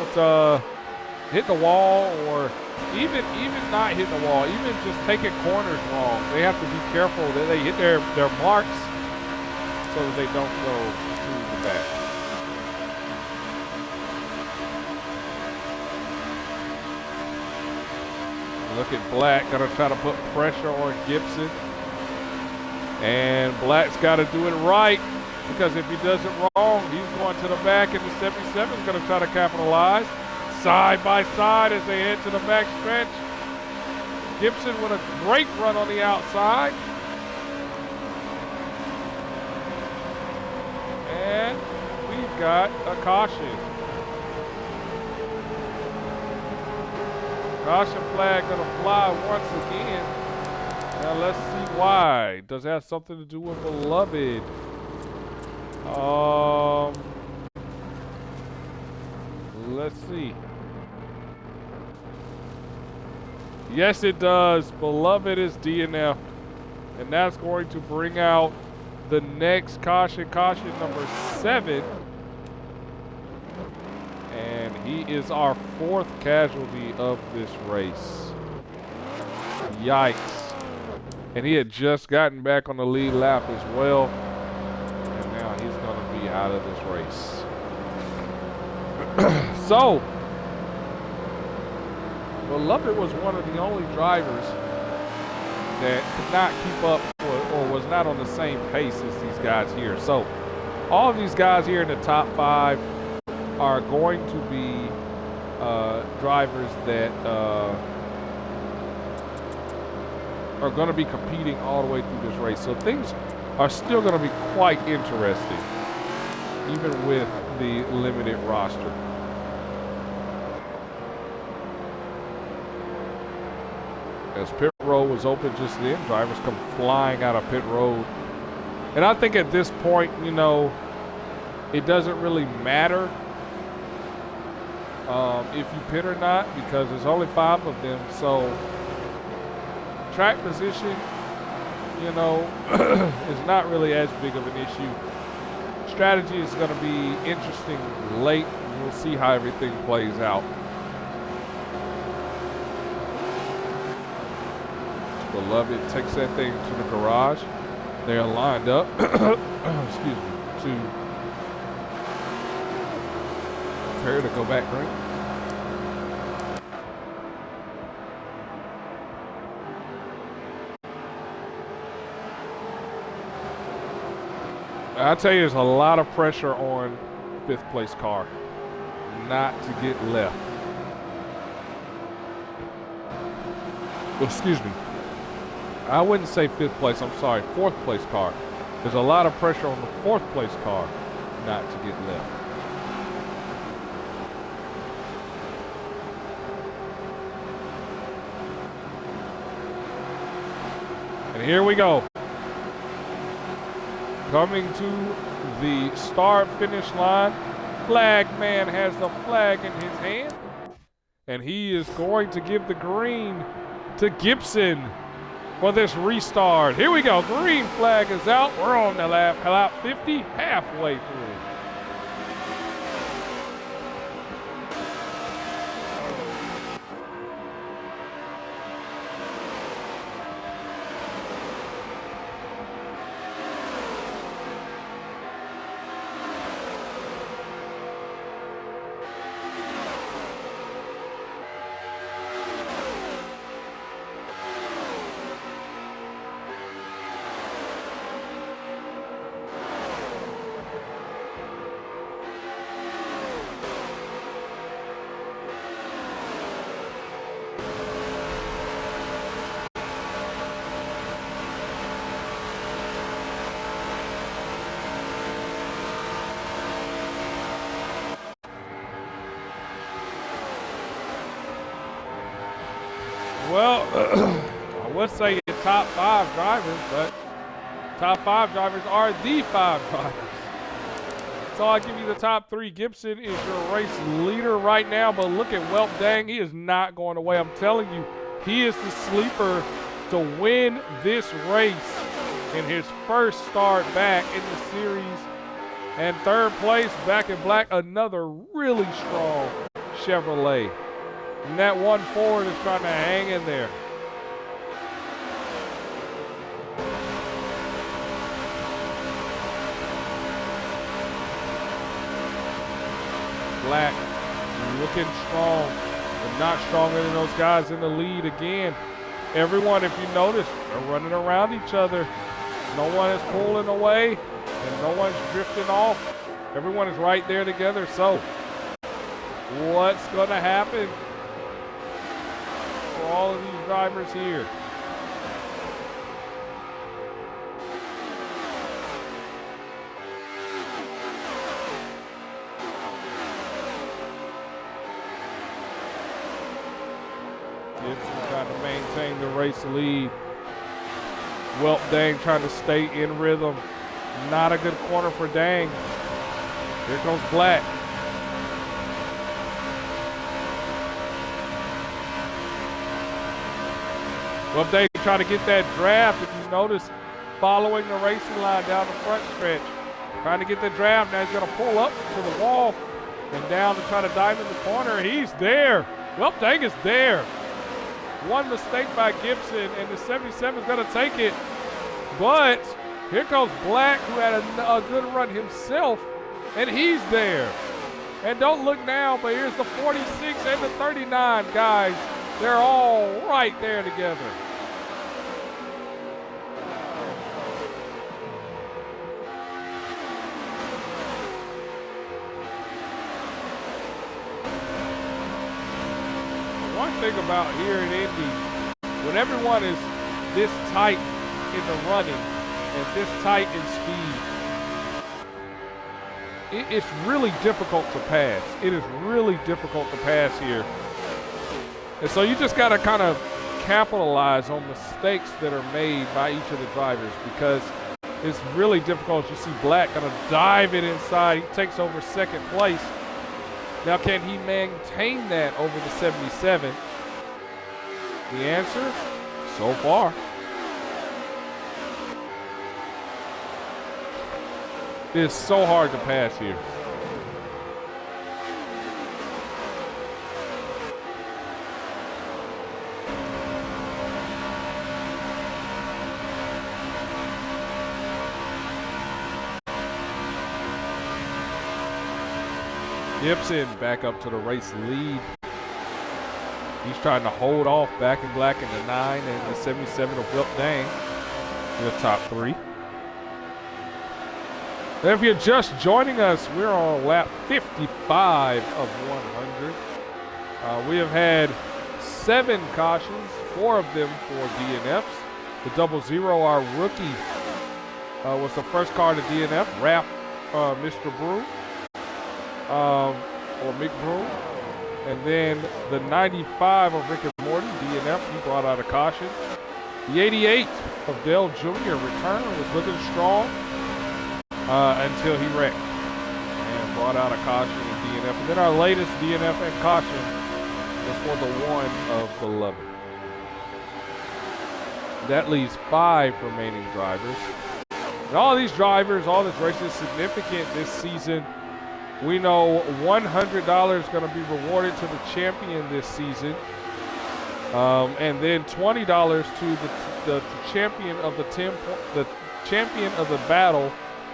hit the wall, or even not hit the wall, even just taking corners wrong. They have to be careful that they hit their marks so that they don't go to the back. Look at Black, gonna try to put pressure on Gibson. And Black's got to do it right, because if he does it wrong, he's going to the back, and the 77 is going to try to capitalize. Side by side as they head to the back stretch. Gibson with a great run on the outside. And we've got a caution. Caution flag gonna fly once again. Now let's see why. Does it have something to do with Beloved? Let's see. Yes, it does. Beloved is DNF. And that's going to bring out the next caution number 7. And he is our 4th casualty of this race. Yikes. And he had just gotten back on the lead lap as well. And now he's going to be out of this race. So, Beloved was one of the only drivers that could not keep up or was not on the same pace as these guys here. So, all of these guys here in the top 5 are going to be drivers that are going to be competing all the way through this race. So things are still going to be quite interesting, even with the limited roster. As pit road was open just then, drivers come flying out of pit road. And I think at this point, you know, it doesn't really matter if you pit or not, because there's only 5 of them. So track position, you know, is not really as big of an issue. Strategy is going to be interesting late. We'll see how everything plays out. Beloved takes that thing to the garage. They are lined up, excuse me, to prepare to go back green. I tell you, there's a lot of pressure on 5th place car not to get left. Well, excuse me. I wouldn't say 5th place, I'm sorry, 4th place car. There's a lot of pressure on the 4th place car not to get left. And here we go. Coming to the start-finish line. Flag man has the flag in his hand. And he is going to give the green to Gibson for this restart. Here we go. Green flag is out. We're on the lap 50, halfway through. Well, I would say your top 5 drivers, but top 5 drivers are the 5 drivers. So I'll give you the top 3. Gibson is your race leader right now, but look at Welp Dang. He is not going away. I'm telling you, he is the sleeper to win this race in his first start back in the series. And 3rd place, back in black, another really strong Chevrolet. And that one Ford is trying to hang in there. Black looking strong, but not stronger than those guys in the lead again. Everyone, if you notice, are running around each other. No one is pulling away, and no one's drifting off. Everyone is right there together. So, what's going to happen for all of these drivers here? Gibson trying to maintain the race lead. Welp Dang trying to stay in rhythm. Not a good corner for Dang. Here comes Black. Welp Dang trying to get that draft. If you notice, following the racing line down the front stretch. Trying to get the draft. Now he's going to pull up to the wall and down to try to dive in the corner. He's there. Welp Dang is there. One mistake by Gibson, and the 77 is going to take it. But here comes Black, who had a good run himself, and he's there. And don't look now, but here's the 46 and the 39, guys. They're all right there together. One thing about here in Indy, when everyone is this tight in the running and this tight in speed, it's really difficult to pass. It is really difficult to pass here. And so you just got to kind of capitalize on mistakes that are made by each of the drivers, because it's really difficult. You see Black going to dive it inside. He takes over second place. Now, can he maintain that over the 77? The answer, so far, is so hard to pass here. Gibson back up to the race lead. He's trying to hold off Back in Black in the 9 and the 77 of Welp Dang in the top 3. And if you're just joining us, we're on lap 55 of 100. We have had 7 cautions, 4 of them for DNFs. The 00, our rookie, was the first car to DNF, Mr. Broom. Or Mick Broom. And then the 95 of Rick and Morty, DNF, he brought out a caution. The 88 of Dale Jr. return was looking strong until he wrecked and brought out a caution in DNF. And then our latest DNF and caution was for the 1 of the 11. That leaves 5 remaining drivers. And all these drivers, all this race is significant this season. We know $100 is going to be rewarded to the champion this season, and then $20 to the champion of the champion of the battle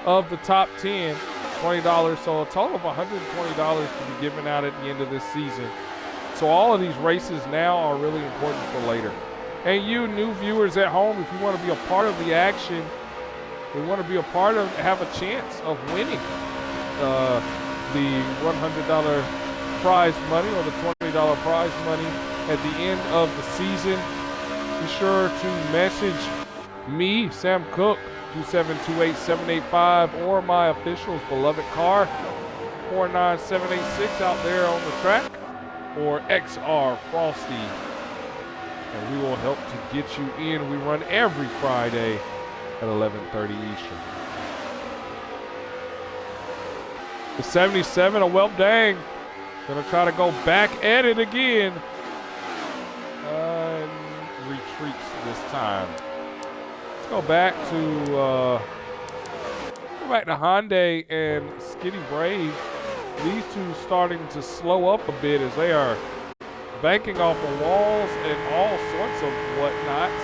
of the top 10. $20, so a total of $120 to be given out at the end of this season. So all of these races now are really important for later. And you new viewers at home, if you want to be a part of the action, we want to be a part of, have a chance of winning the $100 prize money or the $20 prize money at the end of the season. Be sure to message me, Sam Cook, 2728785, or my officials, Beloved Car, 49786 out there on the track, or XR Frosty, and we will help to get you in. We run every Friday at 11:30 Eastern. The 77 of Welp Dang gonna try to go back at it again. And retreats this time. Let's go back to Hyundai and Skitty Brave. These two starting to slow up a bit as they are banking off the walls and all sorts of whatnots.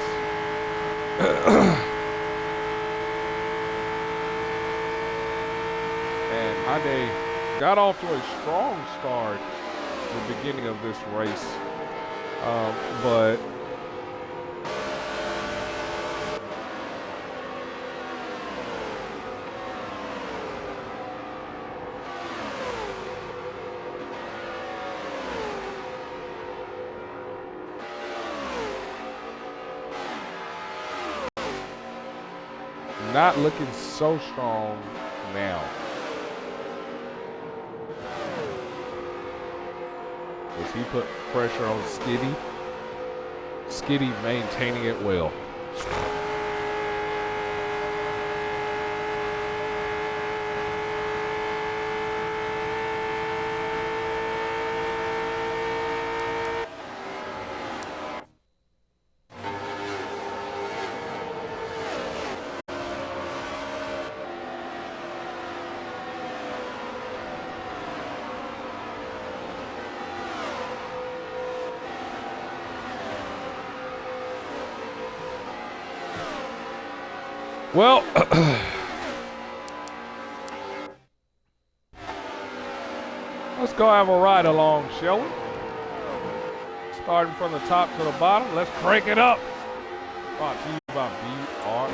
And Hyundai got off to a strong start at the beginning of this race, but not looking so strong now. As he put pressure on Skitty. Skitty maintaining it well. Well, let's go have a ride along, shall we? Starting from the top to the bottom, let's crank it up. Brought to you by BRL.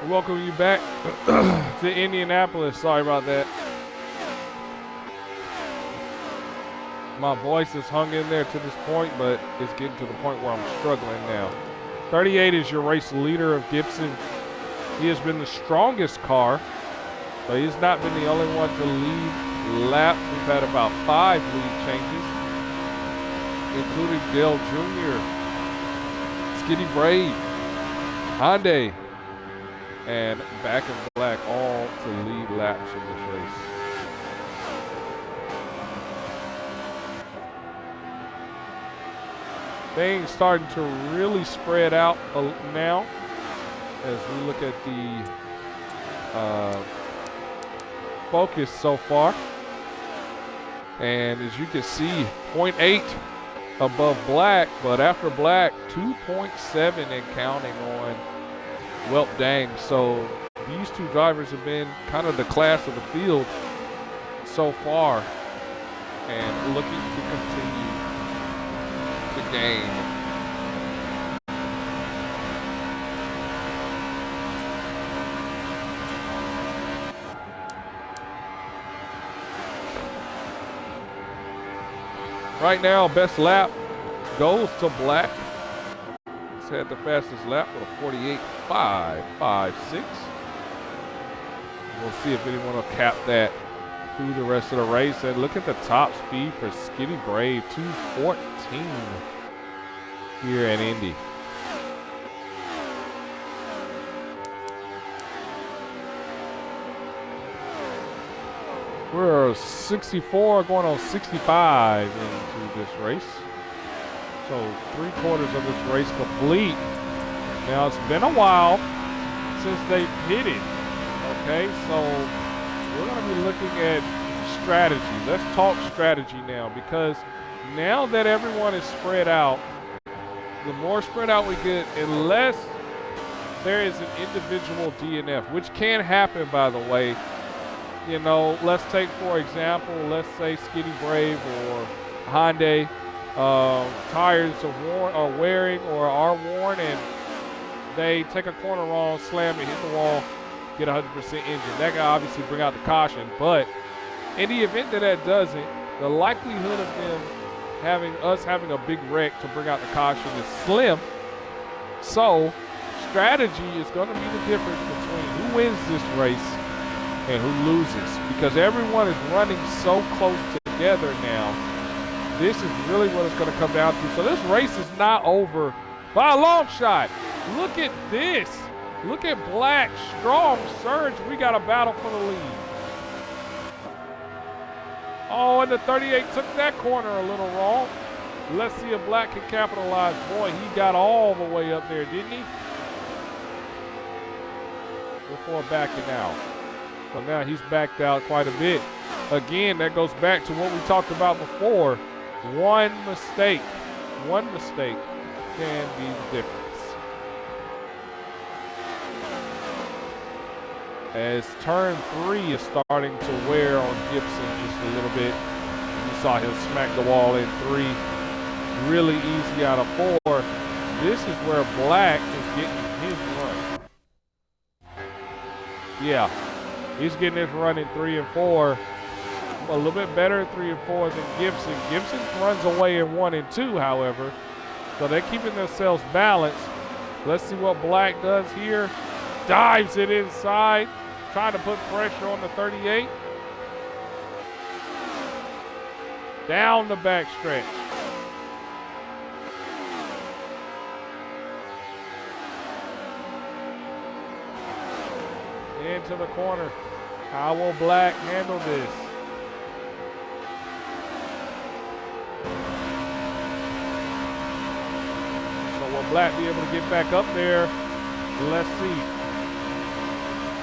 Welcome you back to Indianapolis. Sorry about that. My voice has hung in there to this point, but it's getting to the point where I'm struggling now. 38 is your race leader of Gibson. He has been the strongest car, but he's not been the only one to lead laps. We've had about 5 lead changes, including Dale Jr., Skinny Brave, Hyundai, and Back in Black, all to lead laps in this race. Things starting to really spread out now as we look at the focus so far. And as you can see, 0.8 above Black, but after Black, 2.7 and counting on Well, dang. So these two drivers have been kind of the class of the field so far and looking to continue to gain. Right now, best lap goes to Black. He's had the fastest lap with a 48.556. We'll see if anyone will cap that through the rest of the race. And look at the top speed for Skinny Brave, 214 here in Indy. We're 64 going on 65 into this race. So 3/4 of this race complete. Now it's been a while since they pitted. Okay, so we're going to be looking at strategy. Let's talk strategy now, because now that everyone is spread out, the more spread out we get, unless there is an individual DNF, which can happen, by the way. You know, let's take, for example, let's say Skinny Brave or Hyundai tires are wearing or are worn, and they take a corner wrong, slam it, hit the wall, get 100% engine. That can obviously bring out the caution, but in the event that that doesn't, the likelihood of them having a big wreck to bring out the caution is slim. So strategy is going to be the difference between who wins this race and who loses, because everyone is running so close together now. This is really what it's going to come down to. So this race is not over by a long shot. Look at this. Look at Black, strong surge. We got a battle for the lead. Oh, and the 38 took that corner a little wrong. Let's see if Black can capitalize. Boy, he got all the way up there, didn't he? Before backing out. So now he's backed out quite a bit. Again, that goes back to what we talked about before. One mistake can be the difference. As turn 3 is starting to wear on Gibson just a little bit. You saw him smack the wall in 3. Really easy out of 4. This is where Black is getting his run. Yeah, he's getting his run in 3 and 4. A little bit better in 3 and 4 than Gibson. Gibson runs away in 1 and 2, however. So they're keeping themselves balanced. Let's see what Black does here. Dives it inside, trying to put pressure on the 38. Down the back stretch. Into the corner. How will Black handle this? So will Black be able to get back up there? Let's see.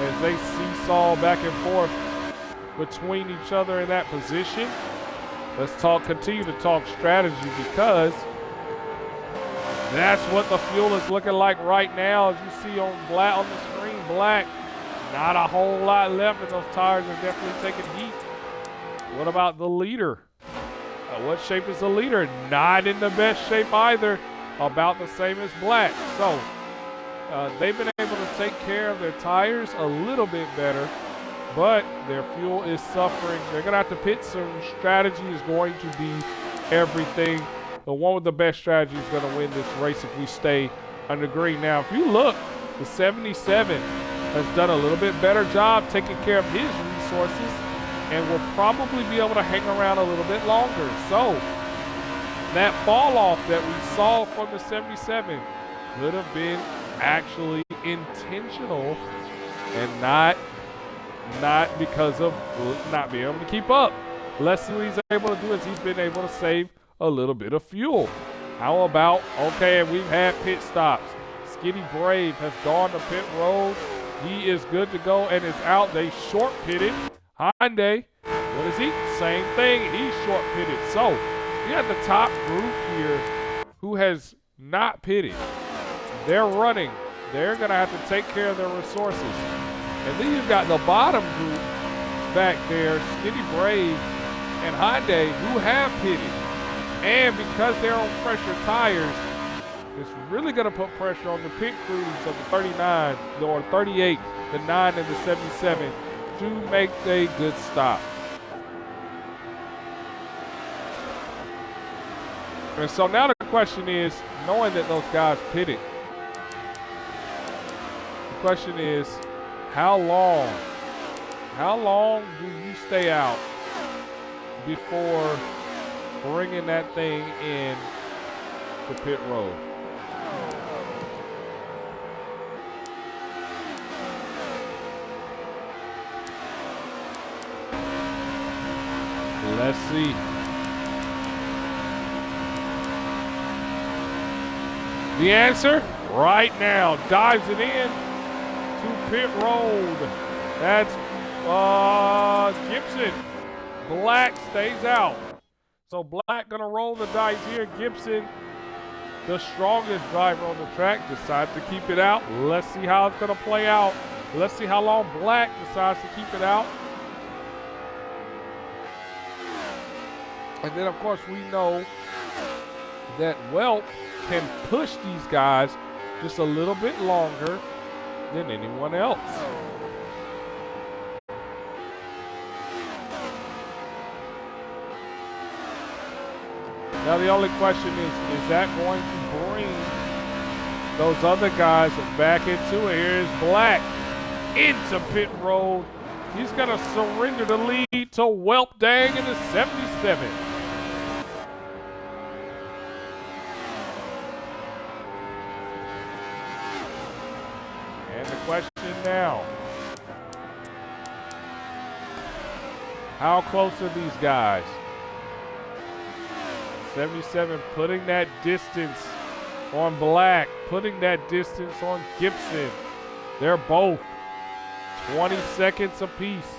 As they seesaw back and forth between each other in that position. Let's continue to talk strategy, because that's what the fuel is looking like right now. As you see on the screen, Black, not a whole lot left, and those tires are definitely taking heat. What about the leader? What shape is the leader? Not in the best shape either. About the same as Black. So they've been able to take care of their tires a little bit better, but their fuel is suffering. They're going to have to pit soon. Strategy is going to be everything. The one with the best strategy is going to win this race if we stay under green. Now, if you look, the 77 has done a little bit better job taking care of his resources and will probably be able to hang around a little bit longer. So that fall off that we saw from the 77 could have been actually intentional and not because of not being able to keep up. Let's see what he's able to do, as he's been able to save a little bit of fuel. How about, okay, we've had pit stops. Skinny Brave has gone to pit road. He is good to go and is out. They short pitted. Hyundai, what is he? Same thing. He's short pitted. So you got the top group here who has not pitted. They're running. They're going to have to take care of their resources. And then you've got the bottom group back there, Skinny Brave and Hyundai, who have pitted. And because they're on pressure tires, it's really going to put pressure on the pit crews of the 39, or 38, the 9, and the 77 to make a good stop. And so now the question is, knowing that those guys pitted, the question is, how long do you stay out before bringing that thing in to pit road? Let's see. The answer, right now, dives it in to pit road. That's Gibson. Black stays out. So Black gonna roll the dice here. Gibson, the strongest driver on the track, decides to keep it out. Let's see how it's gonna play out. Let's see how long Black decides to keep it out. And then, of course, we know that Welp can push these guys just a little bit longer than anyone else. Now, the only question is that going to bring those other guys back into it? Here's Black into pit road. He's going to surrender the lead to Welp Dang in the 77. And the question now, how close are these guys? 77 putting that distance on Black, putting that distance on Gibson. They're both 20 seconds apiece.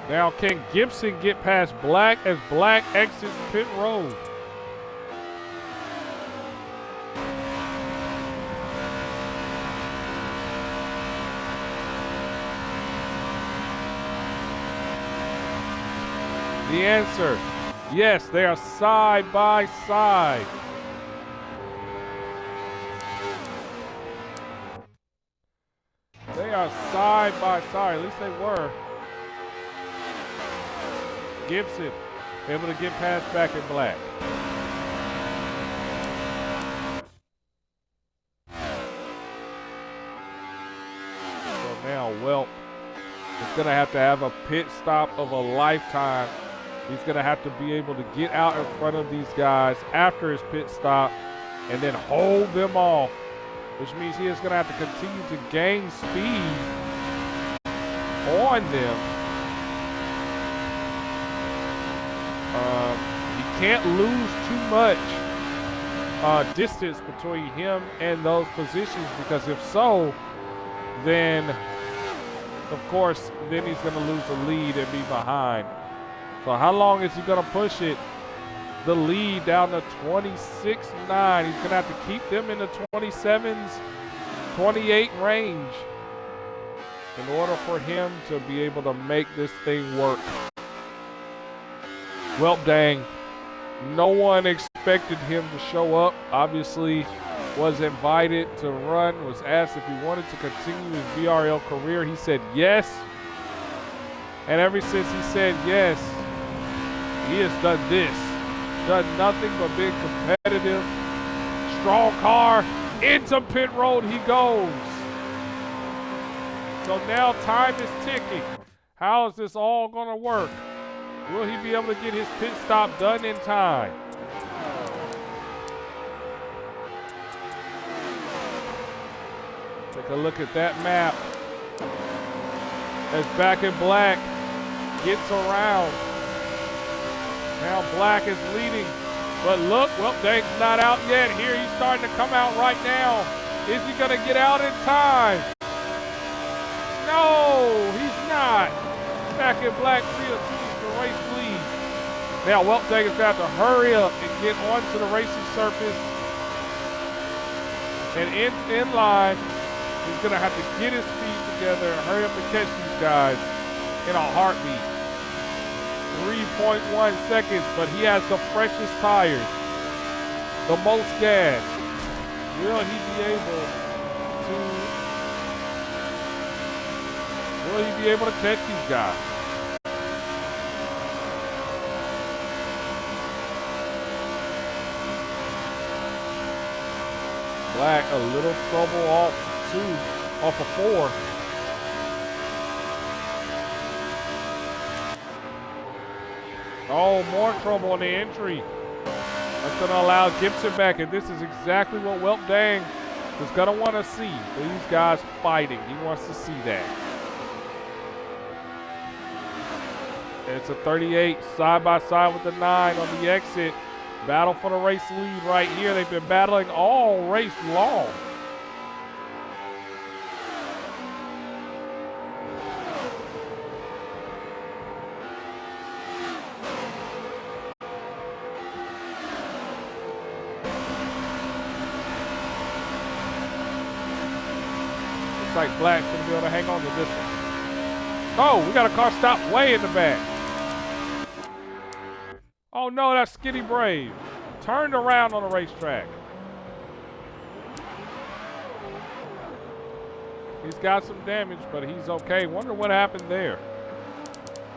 Now, can Gibson get past Black as Black exits pit road? The answer, yes, they are side by side. They are side by side, at least they were. Gibson able to get past back in Black. So now Welp is going to have a pit stop of a lifetime. He's going to have to be able to get out in front of these guys after his pit stop and then hold them off, which means he is going to have to continue to gain speed on them. He can't lose too much distance between him and those positions, because if so, then, of course, then he's going to lose the lead and be behind. So how long is he going to push it? The lead down to 26.9. He's going to have to keep them in the 27s, 28 range in order for him to be able to make this thing work. Well, dang. No one expected him to show up. Obviously was invited to run, was asked if he wanted to continue his BRL career. He said yes. And ever since he said yes, he has done this. Done nothing but being competitive. Strong car. Into pit road he goes. So now time is ticking. How is this all going to work? Will he be able to get his pit stop done in time? Take a look at that map. As Back in Black gets around. Now Black is leading. But look, well, Dank's not out yet. Here he's starting to come out right now. Is he going to get out in time? No, he's not. Back in Black reaches the race lead. Now Welpdang is going to have to hurry up and get onto the racing surface. And in line, he's going to have to get his feet together and hurry up and catch these guys in a heartbeat. 3.1 seconds, but he has the freshest tires, the most gas. Will he be able to catch these guys? Black a little trouble off of 4. Oh, more trouble on the entry. That's going to allow Gibson back, and this is exactly what Welpdang He's going to want to see these guys fighting. He wants to see that. It's a 38 side by side with the 9 on the exit. Battle for the race lead right here. They've been battling all race long. Looks like Black's going to be able to hang on to this one. Oh, we got a car stopped way in the back. Oh no, that's Skinny Brave. Turned around on the racetrack. He's got some damage, but he's okay. Wonder what happened there.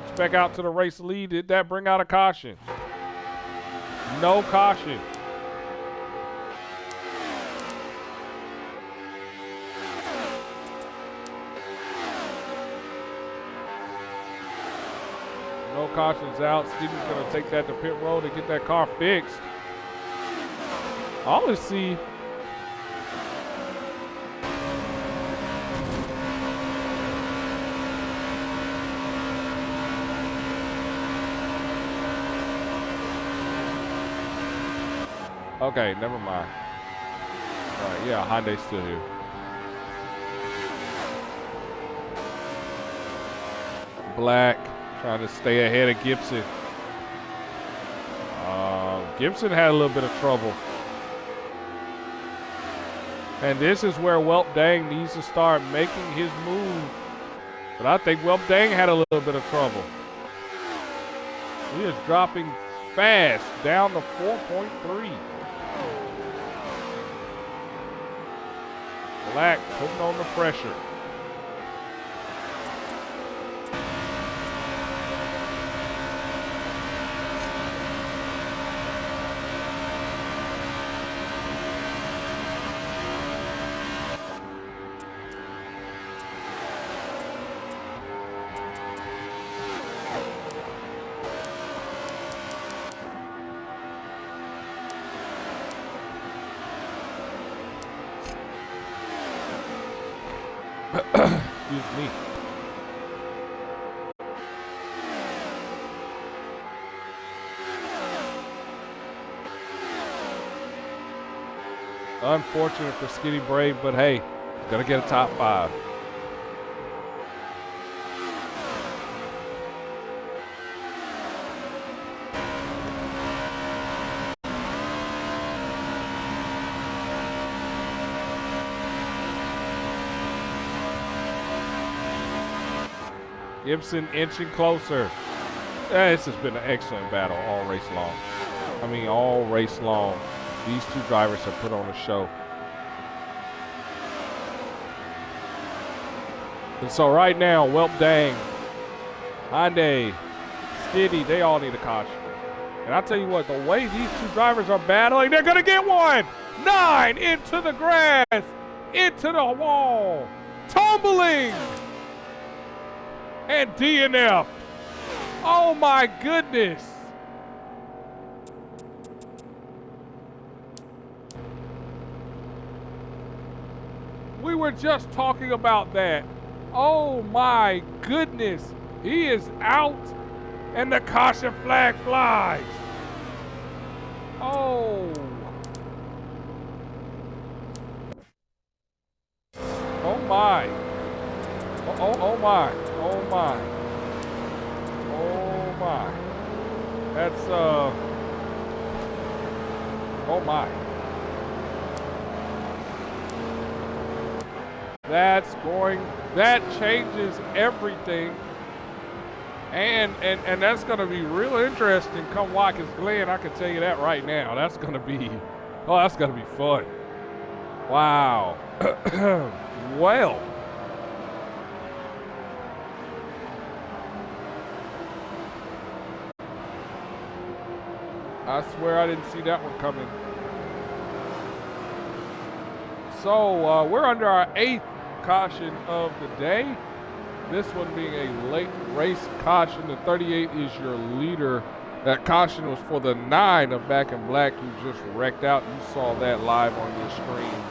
Let's back out to the race lead. Did that bring out a caution? No caution. No cautions out. Skinny's going to take that to pit road and get that car fixed. I'll just see. Okay, never mind. All right, yeah, Hyundai's still here. Black. Trying to stay ahead of Gibson. Gibson had a little bit of trouble. And this is where Welp Dang needs to start making his move. But I think Welp Dang had a little bit of trouble. He is dropping fast down to 4.3. Black putting on the pressure. Excuse me. Unfortunate for Skinny Brave, but hey, gonna get a top 5. Gibson inching closer. This has been an excellent battle all race long. I mean, all race long. These two drivers have put on a show. And so right now, Welp Dang, Hyundai, Skiddy, they all need a caution. And I'll tell you what, the way these two drivers are battling, they're going to get one. 9 into the grass, into the wall, tumbling. And DNF. Oh my goodness. We were just talking about that. Oh my goodness. He is out and the caution flag flies. Oh. Oh my. Oh my. Oh my. Oh my. That's oh my. That changes everything. And that's gonna be real interesting come Watkins Glen, I can tell you that right now. That's gonna be fun. Wow. Well. I swear I didn't see that one coming. So we're under our 8th caution of the day. This one being a late race caution. The 38 is your leader. That caution was for the 9 of Back in Black who just wrecked out. You saw that live on your screen.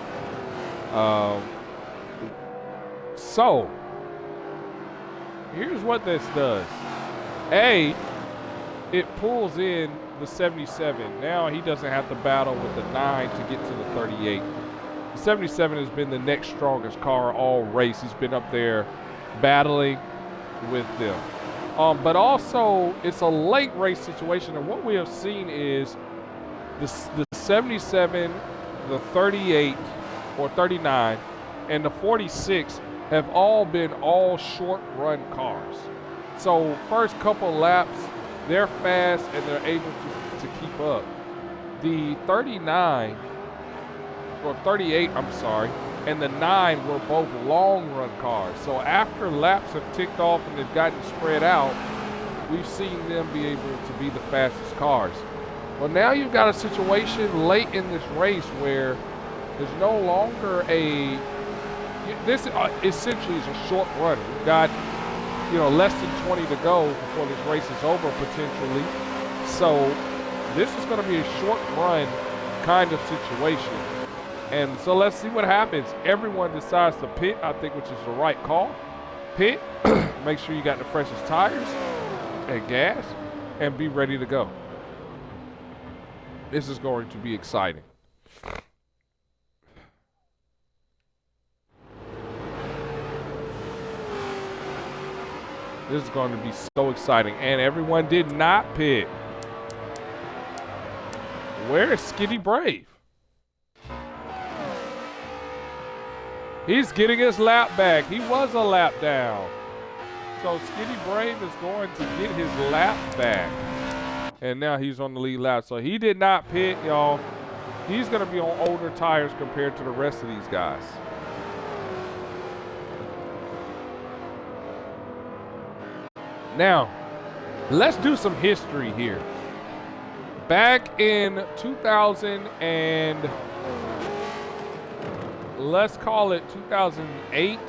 So, here's what this does. A, it pulls in the 77. Now he doesn't have to battle with the 9 to get to the 38. The 77 has been the next strongest car all race. He's been up there battling with them. But also, it's a late race situation, and what we have seen is the 77, the 38 or 39, and the 46 have all been all short run cars. So first couple laps, they're fast and they're able to keep up. The 39, or 38, I'm sorry, and the 9 were both long run cars. So after laps have ticked off and they've gotten spread out, we've seen them be able to be the fastest cars. Well, now you've got a situation late in this race where there's no longer this essentially is a short run. We've got, less than 20 to go before this race is over potentially. So this is going to be a short run kind of situation. And so let's see what happens. Everyone decides to pit, I think, which is the right call. Pit, make sure you got the freshest tires and gas, and be ready to go. This is going to be exciting. This is going to be so exciting. And everyone did not pit. Where is Skitty Brave? He's getting his lap back. He was a lap down. So Skitty Brave is going to get his lap back. And now he's on the lead lap. So he did not pit, y'all. He's going to be on older tires compared to the rest of these guys. Now, let's do some history here. Back in 2000 and let's call it 2008,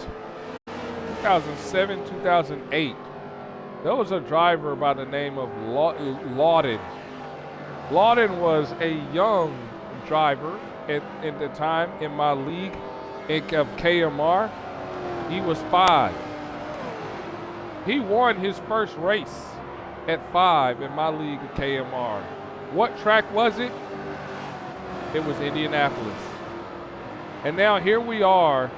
2007, 2008. There was a driver by the name of Lawton. Lawton was a young driver at the time in my league of KMR. He was 5. He won his first race at 5 in my league of KMR. What track was it? It was Indianapolis. And now here we are,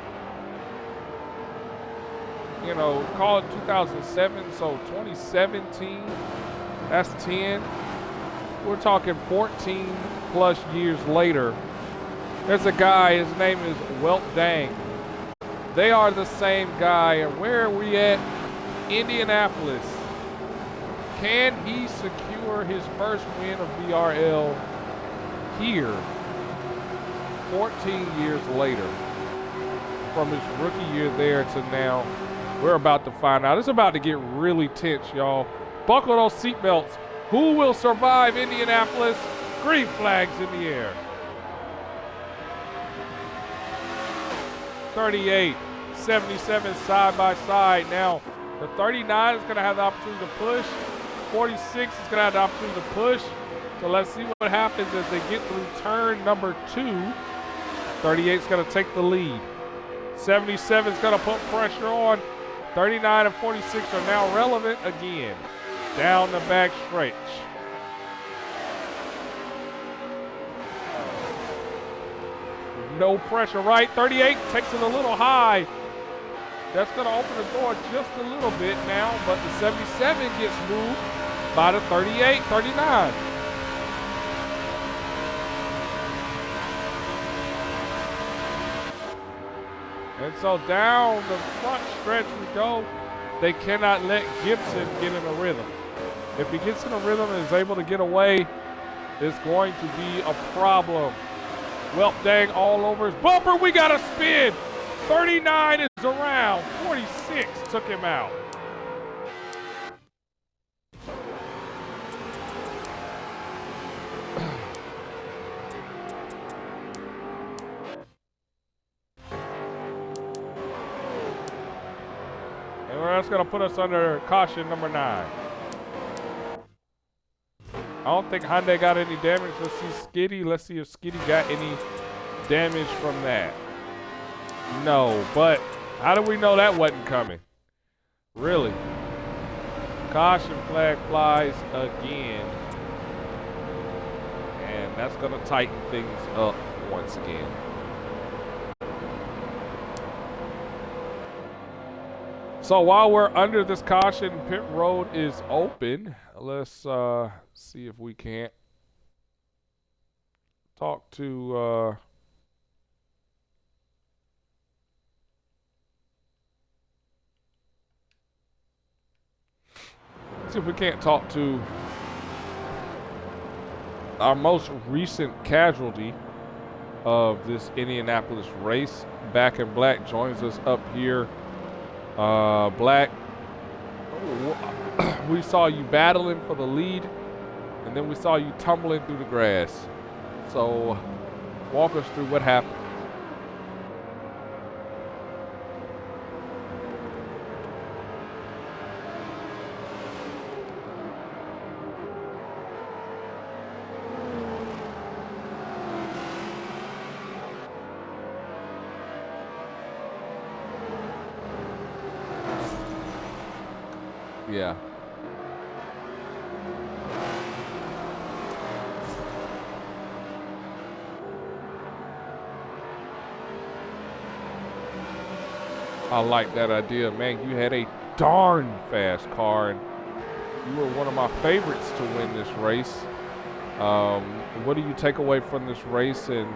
call it 2007, so 2017, that's 10. We're talking 14 plus years later. There's a guy, his name is Welp Dang. They are the same guy, and where are we at? Indianapolis. Can he secure his first win of BRL here 14 years later from his rookie year there to now? We're about to find out. It's about to get really tense, y'all. Buckle those seatbelts. Who will survive Indianapolis? Green flags in the air. 38, 77 side by side. Now, the 39 is going to have the opportunity to push. 46 is going to have the opportunity to push. So let's see what happens as they get through turn number 2. 38 is going to take the lead. 77 is going to put pressure on. 39 and 46 are now relevant again. Down the back stretch. No pressure, right? 38 takes it a little high. That's going to open the door just a little bit now, but the 77 gets moved by the 38, 39. And so down the front stretch we go. They cannot let Gibson get in a rhythm. If he gets in a rhythm and is able to get away, it's going to be a problem. Welp Dang all over his bumper. We got a spin. 39 is around. 46 took him out. And that's going to put us under caution number 9. I don't think Hyundai got any damage. Let's see Skitty. Let's see if Skitty got any damage from that. No, but how do we know that wasn't coming? Really? Caution flag flies again. And that's going to tighten things up once again. So while we're under this caution, pit road is open. Let's see if we can't talk to... see if we can't talk to our most recent casualty of this Indianapolis race. Back in Black joins us up here. Black, we saw you battling for the lead, and then we saw you tumbling through the grass. So walk us through what happened. Yeah. I like that idea, man. You had a darn fast car, and you were one of my favorites to win this race. What do you take away from this race and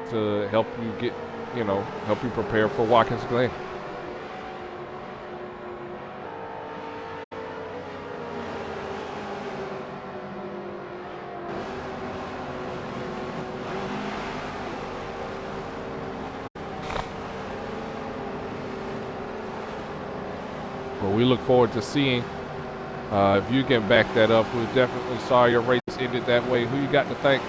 to help you get, help you prepare for Watkins Glen? We look forward to seeing if you can back that up. We definitely saw your race ended that way. Who you got to thank?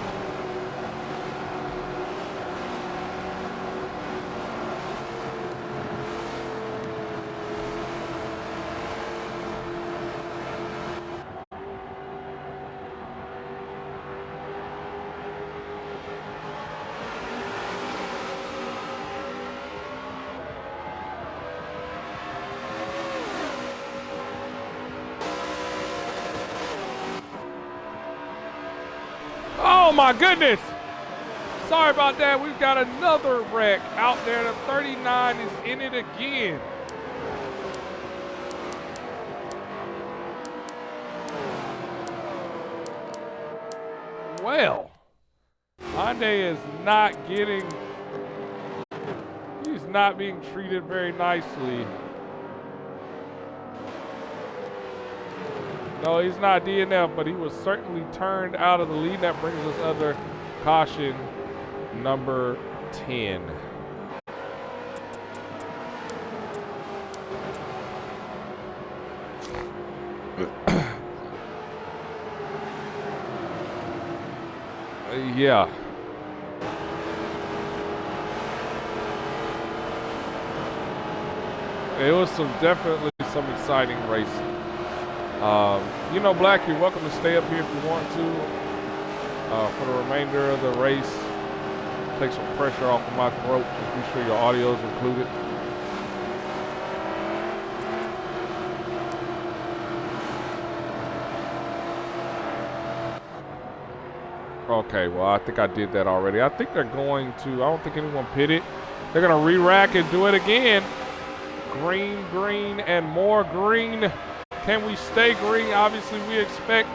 Oh my goodness! Sorry about that. We've got another wreck out there. The 39 is in it again. Well, Hyundai is not getting, he's not being treated very nicely. No, he's not DNF, but he was certainly turned out of the lead. That brings us under caution number 10. Yeah. It was definitely some exciting racing. Black, you're welcome to stay up here if you want to for the remainder of the race. Take some pressure off of my throat. Just be sure your audio is included. Okay, well, I think I did that already. I think they're going to, I don't think anyone pitted. They're going to re-rack and do it again. Green, green, and more green. Can we stay green? Obviously, we expect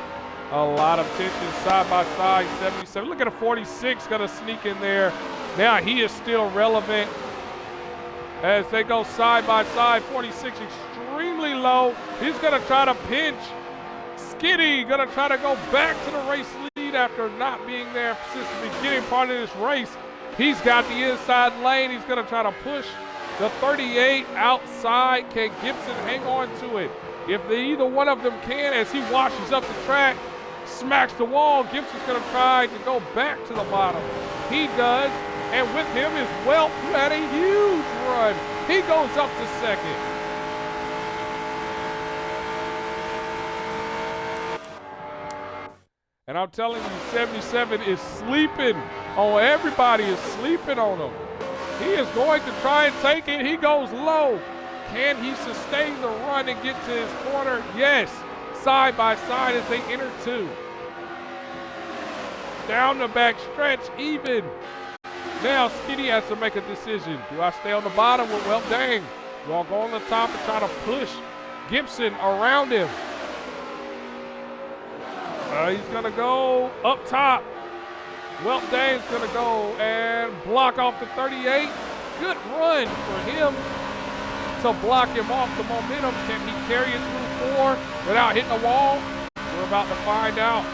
a lot of tension side by side. 77. Look at a 46 going to sneak in there. Now he is still relevant as they go side by side. 46 extremely low. He's going to try to pinch. Skitty going to try to go back to the race lead after not being there since the beginning part of this race. He's got the inside lane. He's going to try to push the 38 outside. Can Gibson hang on to it? If either one of them can, as he washes up the track, smacks the wall, Gibson's going to try to go back to the bottom. He does, and with him is Welp, who had a huge run. He goes up to second. And I'm telling you, 77 is sleeping on everybody, is sleeping on him. He is going to try and take it. He goes low. Can he sustain the run and get to his corner? Yes. Side by side as they enter two. Down the back stretch, even. Now Skinny has to make a decision. Do I stay on the bottom? Well, dang. Do I go on the top and try to push Gibson around him? He's going to go up top. Well, Dane's going to go and block off the 38. Good run for him to block him off the momentum. Can he carry it through 4 without hitting the wall? We're about to find out.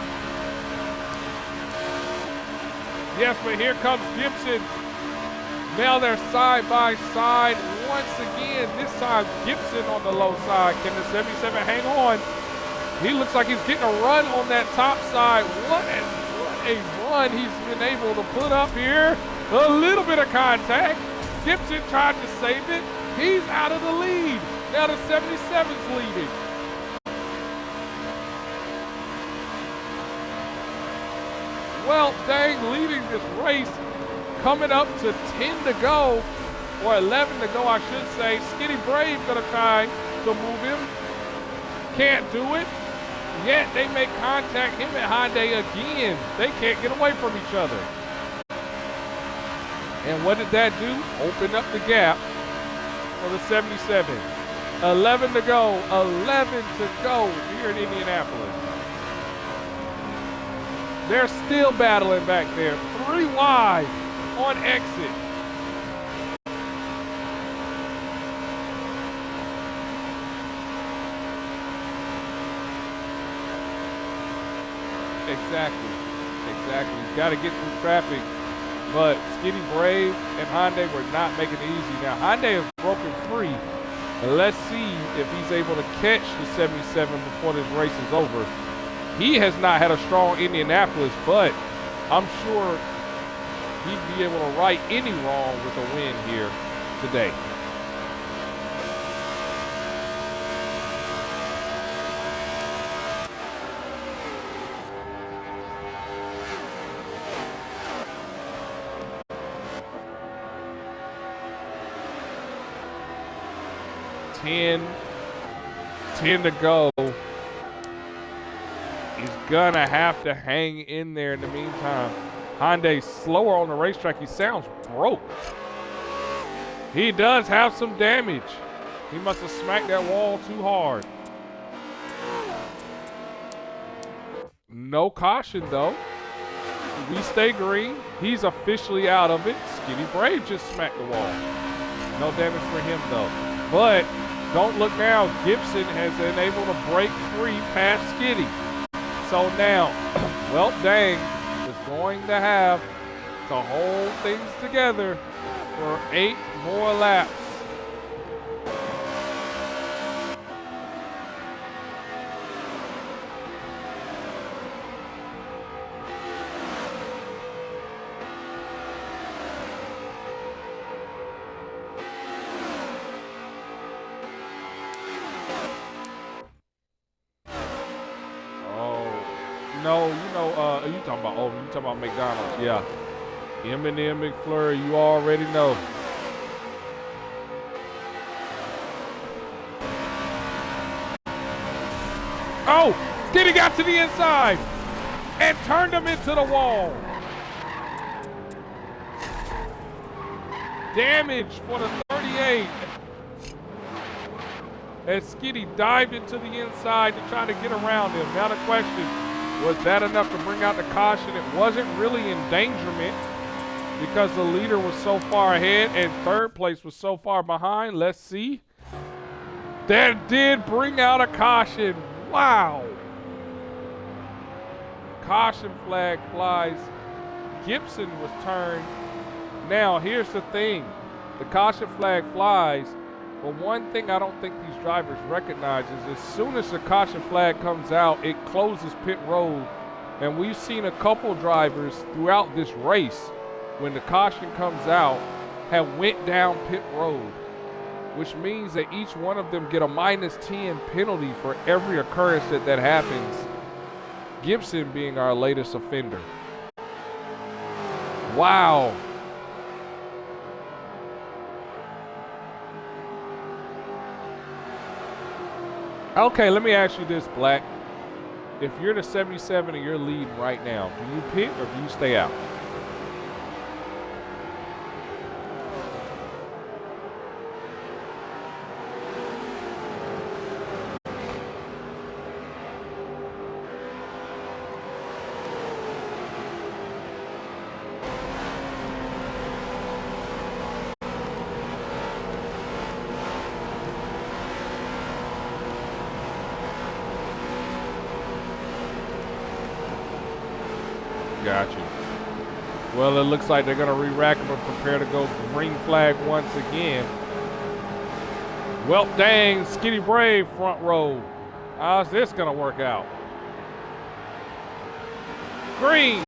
Yes, but here comes Gibson. Now they're side by side once again. This time Gibson on the low side. Can the 77 hang on? He looks like he's getting a run on that top side. What a run he's been able to put up here. A little bit of contact. Gibson tried to save it. He's out of the lead. Now the 77's leading. Well, Dang leading this race. Coming up to 10 to go, or 11 to go, I should say. Skinny Brave gonna try to move him. Can't do it. Yet they make contact, him and Hyundai again. They can't get away from each other. And what did that do? Open up the gap for the 77. 11 to go. 11 to go here in Indianapolis. They're still battling back there. 3 wide on exit. Exactly. You've got to get through traffic. But Skinny Brave and Hyundai were not making it easy. Now, Hyundai has broken free. Let's see if he's able to catch the 77 before this race is over. He has not had a strong Indianapolis, but I'm sure he'd be able to right any wrong with a win here today. Ten to go. He's gonna have to hang in there in the meantime. Hyundai's slower on the racetrack. He sounds broke. He does have some damage. He must have smacked that wall too hard. No caution though. We stay green. He's officially out of it. Skinny Brave just smacked the wall. No damage for him though. But don't look now. Gibson has been able to break free past Skitty. So now, well, Dang is going to have to hold things together for 8 more laps. No, you talking about McDonald's, yeah. M&M McFlurry, you already know. Oh, Skinny got to the inside and turned him into the wall. Damage for the 38. As Skinny dived into the inside to try to get around him. Now the question, was that enough to bring out the caution? It wasn't really endangerment because the leader was so far ahead and third place was so far behind. Let's see. That did bring out a caution. Wow. Caution flag flies. Gibson was turned. Now, here's the thing. The caution flag flies, but one thing I don't think these drivers recognize is as soon as the caution flag comes out, it closes pit road. And we've seen a couple drivers throughout this race, when the caution comes out, have went down pit road, which means that each one of them get a -10 penalty for every occurrence that happens. Gibson being our latest offender. Wow. Okay, let me ask you this, Black. If you're the 77 and you're leading right now, do you pit or do you stay out? Got you. Well, it looks like they're going to re-rack them and prepare to go green flag once again. Well, dang, Skinny Brave front row. How's this going to work out? Green.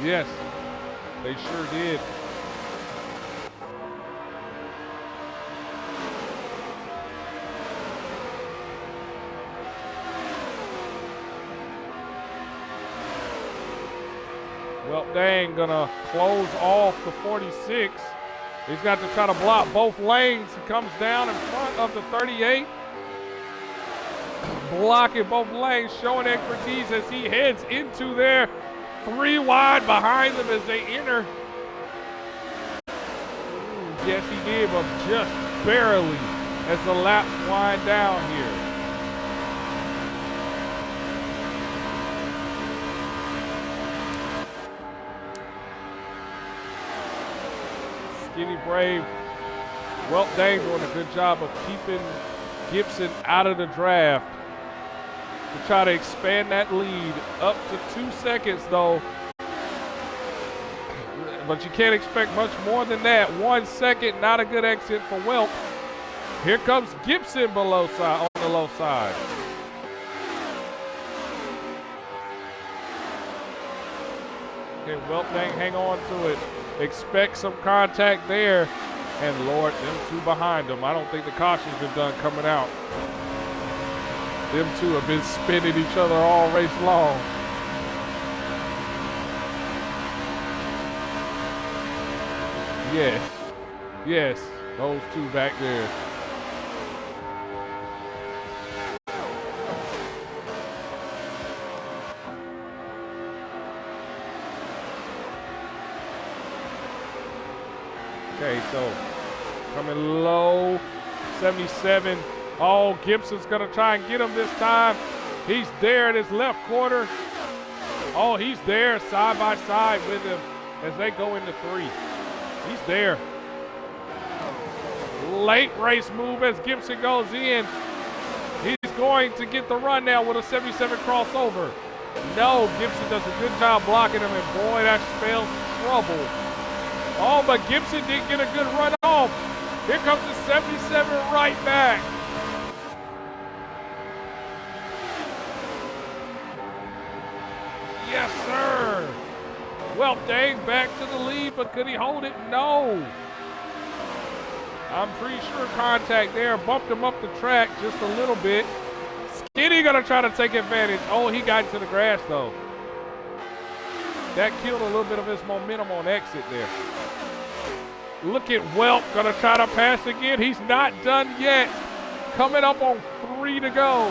Yes, they sure did. Well, dang, gonna close off the 46. He's got to try to block both lanes. He comes down in front of the 38. Blocking both lanes, showing expertise as he heads into there. 3 wide behind them as they enter. Yes, he did, but just barely as the laps wind down here. Skinny Brave, well, dang, doing a good job of keeping Gibson out of the draft to try to expand that lead up to 2 seconds, though. But you can't expect much more than that. 1 second, not a good exit for Welp. Here comes Gibson below side, on the low side. Okay, Welp, dang, hang on to it. Expect some contact there. And Lord, them 2 behind them. I don't think the caution's been done coming out. Them 2 have been spinning each other all race long. Yes, yes, those 2 back there. Okay, so coming low, 77. Oh, Gibson's gonna try and get him this time. He's there in his left corner. Oh, he's there side by side with him as they go into 3. He's there. Late race move as Gibson goes in. He's going to get the run now with a 77 crossover. No, Gibson does a good job blocking him, and boy, that spells trouble. Oh, but Gibson didn't get a good run off. Here comes the 77 right back. Yes, sir. Well, dang, back to the lead, but could he hold it? No. I'm pretty sure contact there bumped him up the track just a little bit. Skinny gonna try to take advantage. Oh, he got into the grass though. That killed a little bit of his momentum on exit there. Look at Welp, gonna try to pass again. He's not done yet. Coming up on 3 to go.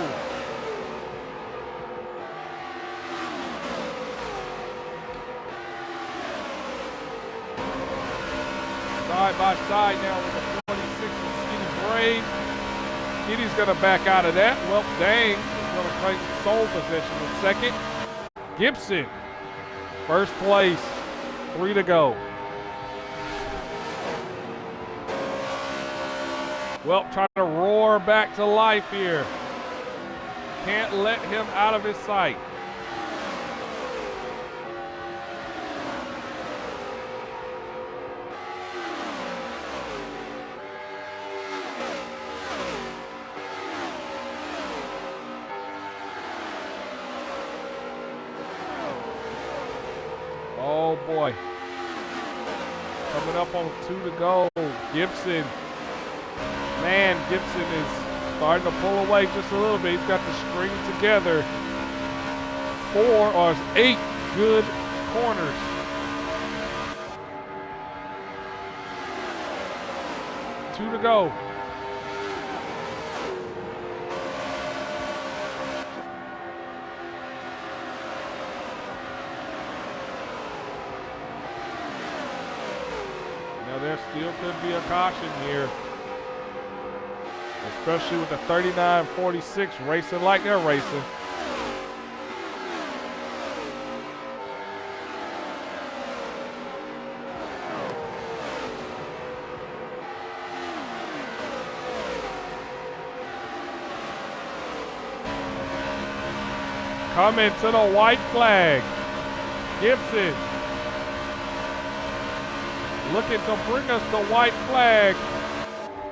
Side by side now with the 46 and Skinny Brave. Skinny's gonna back out of that. Well, dang, he's gonna claim sole possession in second. Gibson, first place, 3 to go. Well, trying to roar back to life here. Can't let him out of his sight. Oh boy. Coming up on 2 to go. Gibson. Man, Gibson is starting to pull away just a little bit. He's got to string together 4 or 8 good corners. 2 to go. Now there still could be a caution here, especially with the 39.46 racing like they're racing. Coming to the white flag. Gibson looking to bring us the white flag.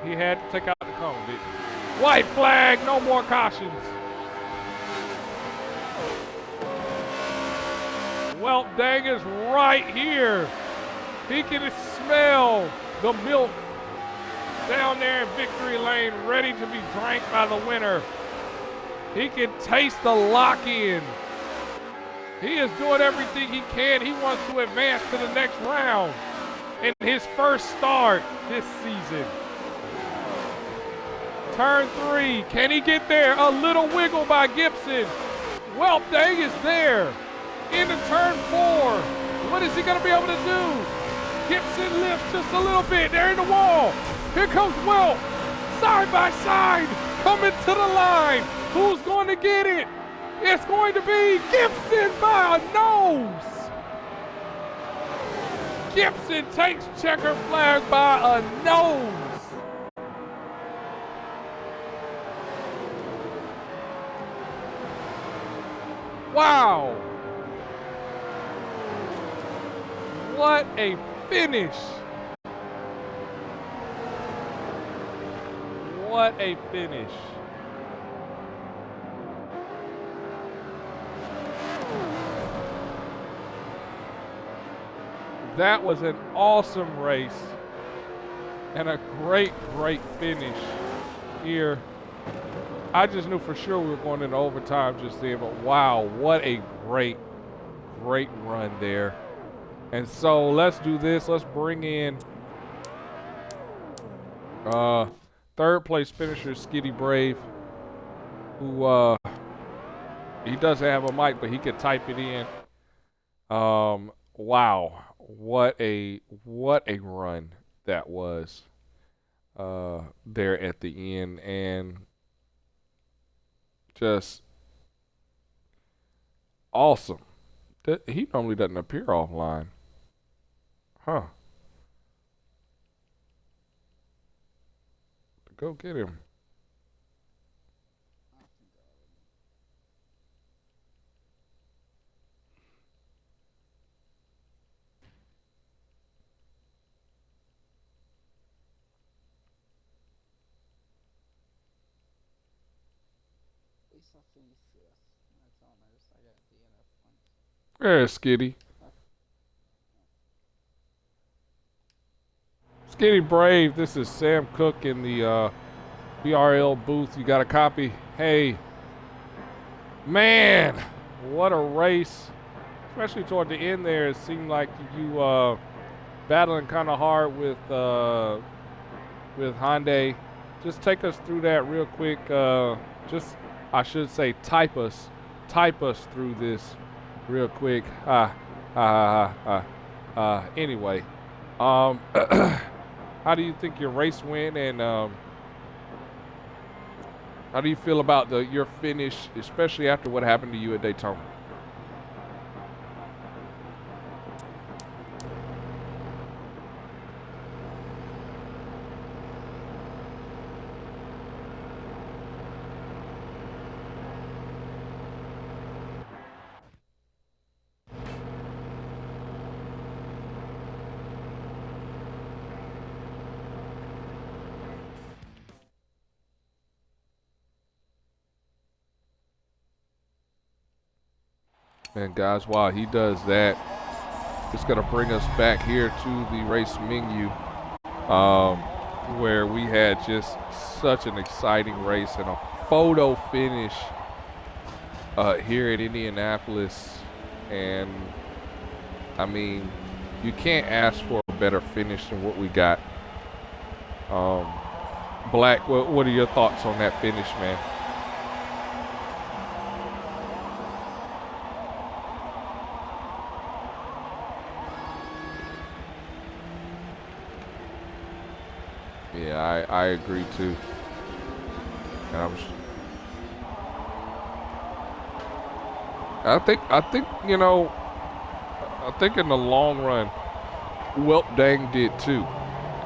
He had to take out the cone, didn't he? White flag, no more cautions. Well, dang is right here. He can smell the milk down there in victory lane, ready to be drank by the winner. He can taste the lock-in. He is doing everything he can. He wants to advance to the next round in his first start this season. Turn 3, can he get there? A little wiggle by Gibson. Well, dang is there. Into turn 4. What is he gonna be able to do? Gibson lifts just a little bit. They're in the wall. Here comes Welp. Side by side, coming to the line. Who's going to get it? It's going to be Gibson by a nose. Gibson takes checker flag by a nose. Wow. What a finish. What a finish. That was an awesome race and a great, great finish here. I just knew for sure we were going into overtime just then, but wow, what a great, great run there. And so let's do this. Let's bring in third place finisher, Skitty Brave, who he doesn't have a mic, but he could type it in. Wow. What a run that was there at the end, and just awesome. He normally doesn't appear offline. Huh. Go get him. There's Skitty. Skitty Brave, this is Sam Cook in the BRL booth. You got a copy? Hey, man, what a race. Especially toward the end there, it seemed like you battling kind of hard with Hyundai. Just take us through that real quick. I should say type us through this real quick. Anyway, how do you think your race went, and how do you feel about your finish, especially after what happened to you at Daytona? And guys, while he does that, it's going to bring us back here to the race menu, where we had just such an exciting race and a photo finish here at Indianapolis. And I mean, you can't ask for a better finish than what we got. Black, what are your thoughts on that finish, man? Yeah, I agree too. And I think you know, I think in the long run, Welp Dang did too,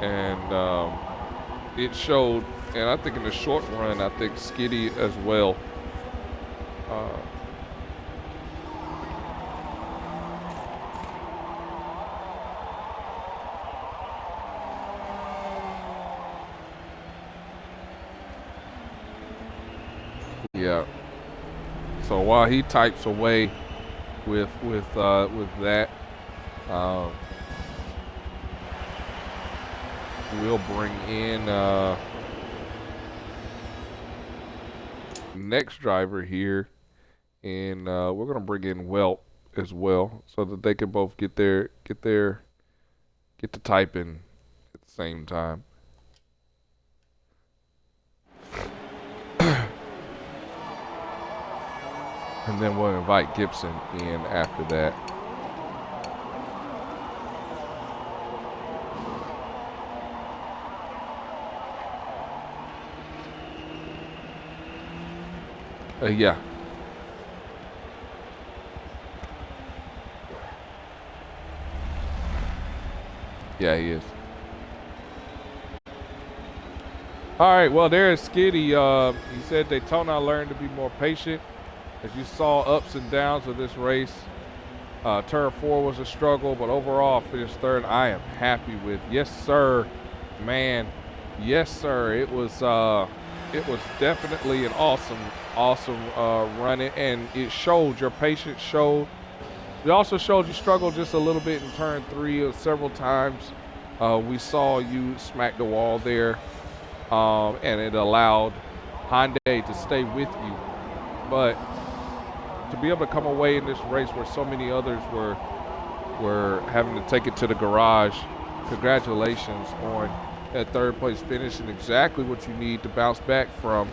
and it showed. And I think in the short run, I think Skitty as well. Yeah. So while he types away with that, we'll bring in next driver here, and we're gonna bring in Welp as well, so that they can both get to typing at the same time. And then we'll invite Gibson in after that. Yeah. Yeah, he is. All right, well, there's Skitty. He said Daytona learned to be more patient. As you saw, ups and downs of this race. Turn 4 was a struggle, but overall finished third. I am happy with. Yes, sir, man. Yes, sir. It was definitely an awesome run, and it showed. Your patience showed. It also showed you struggled just a little bit in turn 3 several times. We saw you smack the wall there, and it allowed Hyundai to stay with you, but to be able to come away in this race where so many others were having to take it to the garage, congratulations on that third place finish, and exactly what you need to bounce back from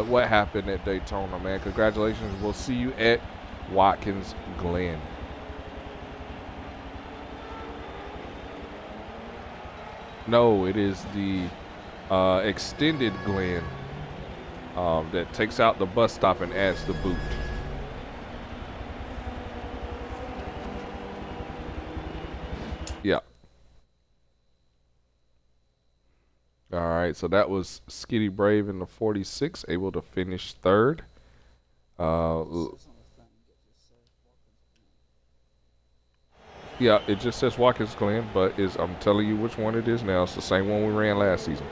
what happened at Daytona, man. Congratulations. We'll see you at Watkins Glen. No, it is the extended Glen that takes out the bus stop and adds the boot. Yeah. All right, so that was Skitty Brave in the 46, able to finish third. Yeah, it just says Watkins Glen, but I'm telling you which one it is now. It's the same one we ran last season.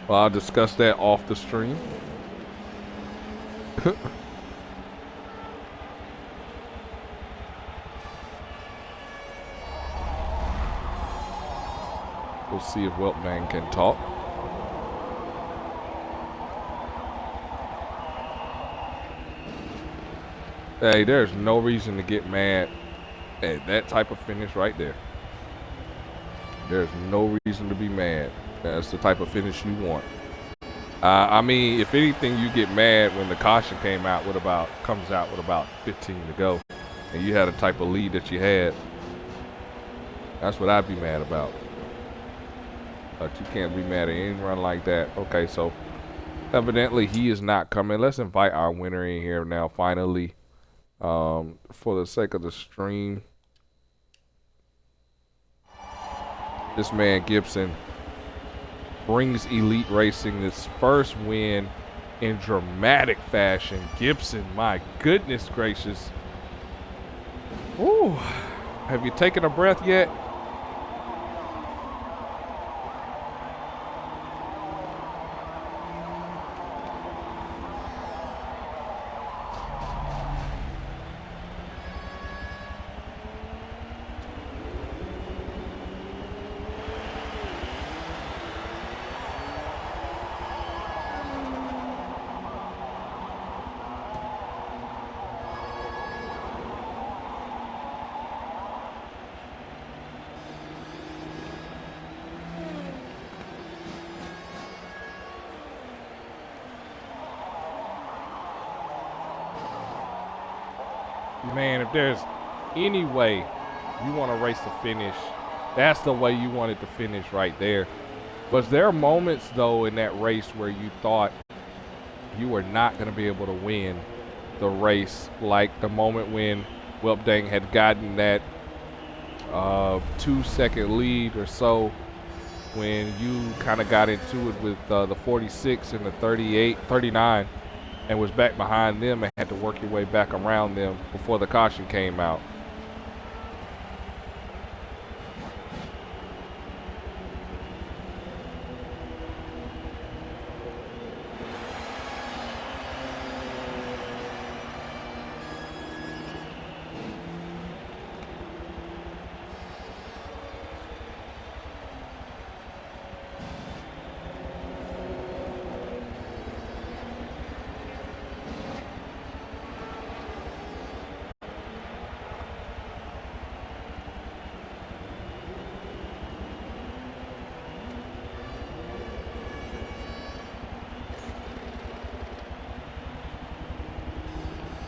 Well, I'll discuss that off the stream. We'll see if Weltman can talk. Hey, there's no reason to get mad at that type of finish right there. There's no reason to be mad. That's the type of finish you want. I mean, if anything, you get mad when the caution comes out with about 15 to go, and you had a type of lead that you had. That's what I'd be mad about. But you can't be mad at any run like that. Okay, so evidently he is not coming. Let's invite our winner in here now, finally, for the sake of the stream. This man Gibson brings Elite Racing this first win in dramatic fashion. Gibson, my goodness gracious. Ooh, have you taken a breath yet? man, if there's any way you want to race the finish, that's the way you want it to finish right there. But there are moments, though, in that race where you thought you were not going to be able to win the race, like the moment when Welpdang had gotten that 2-second lead or so, when you kind of got into it with the 46 and the 39 and was back behind them and had to work your way back around them before the caution came out.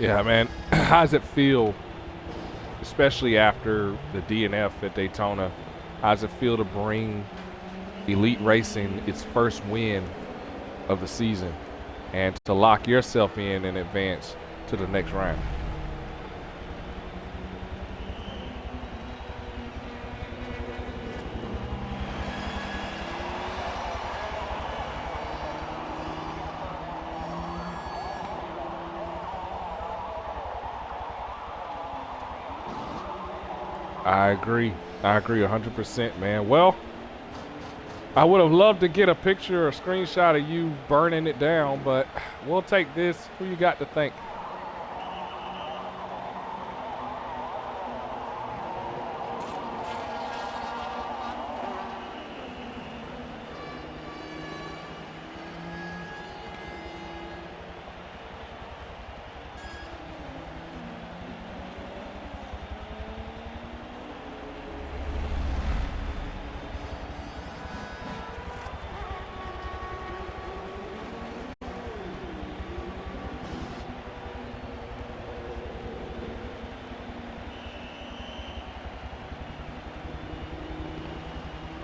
Yeah, man. How does it feel, especially after the DNF at Daytona? How does it feel to bring Elite Racing its first win of the season and to lock yourself in and advance to the next round? I agree 100%, man. Well, I would have loved to get a picture or a screenshot of you burning it down, but we'll take this. Who you got to thank?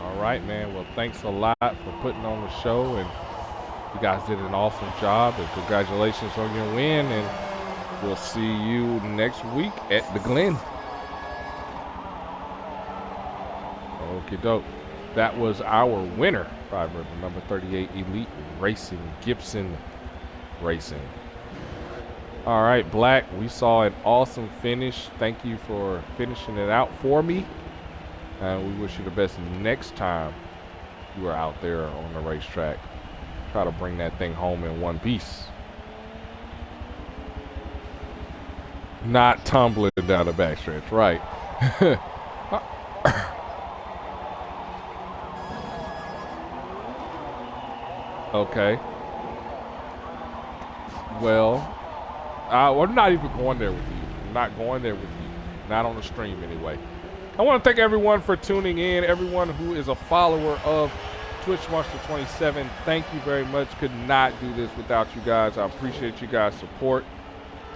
All right, man. Well, thanks a lot for putting on the show, and you guys did an awesome job, and congratulations on your win, and we'll see you next week at the Glen. Okie doke. That was our winner, driver number 38, Elite Racing, Gibson Racing. All right, Black, we saw an awesome finish. Thank you for finishing it out for me. And we wish you the best next time you are out there on the racetrack. Try to bring that thing home in one piece. Not tumbling down the backstretch, right. Okay. Well, I'm not even going there with you. I'm not going there with you. Not on the stream anyway. I want to thank everyone for tuning in, everyone who is a follower of Twitch Monster 27. Thank you very much. Could not do this without you guys. I appreciate you guys' support.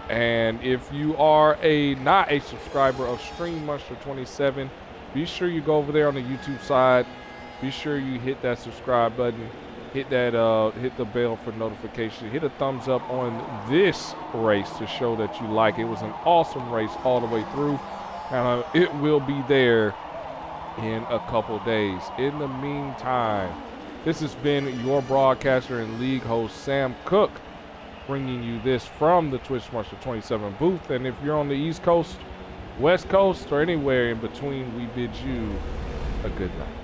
And if you are not a subscriber of Stream Monster 27, be sure you go over there on the YouTube side. Be sure you hit that subscribe button. Hit that hit the bell for notification. Hit a thumbs up on this race to show that you like it. It was an awesome race all the way through. It will be there in a couple days. In the meantime, this has been your broadcaster and league host, Sam Cook, bringing you this from the Twitch Monster 27 booth. And if you're on the East Coast, West Coast, or anywhere in between, we bid you a good night.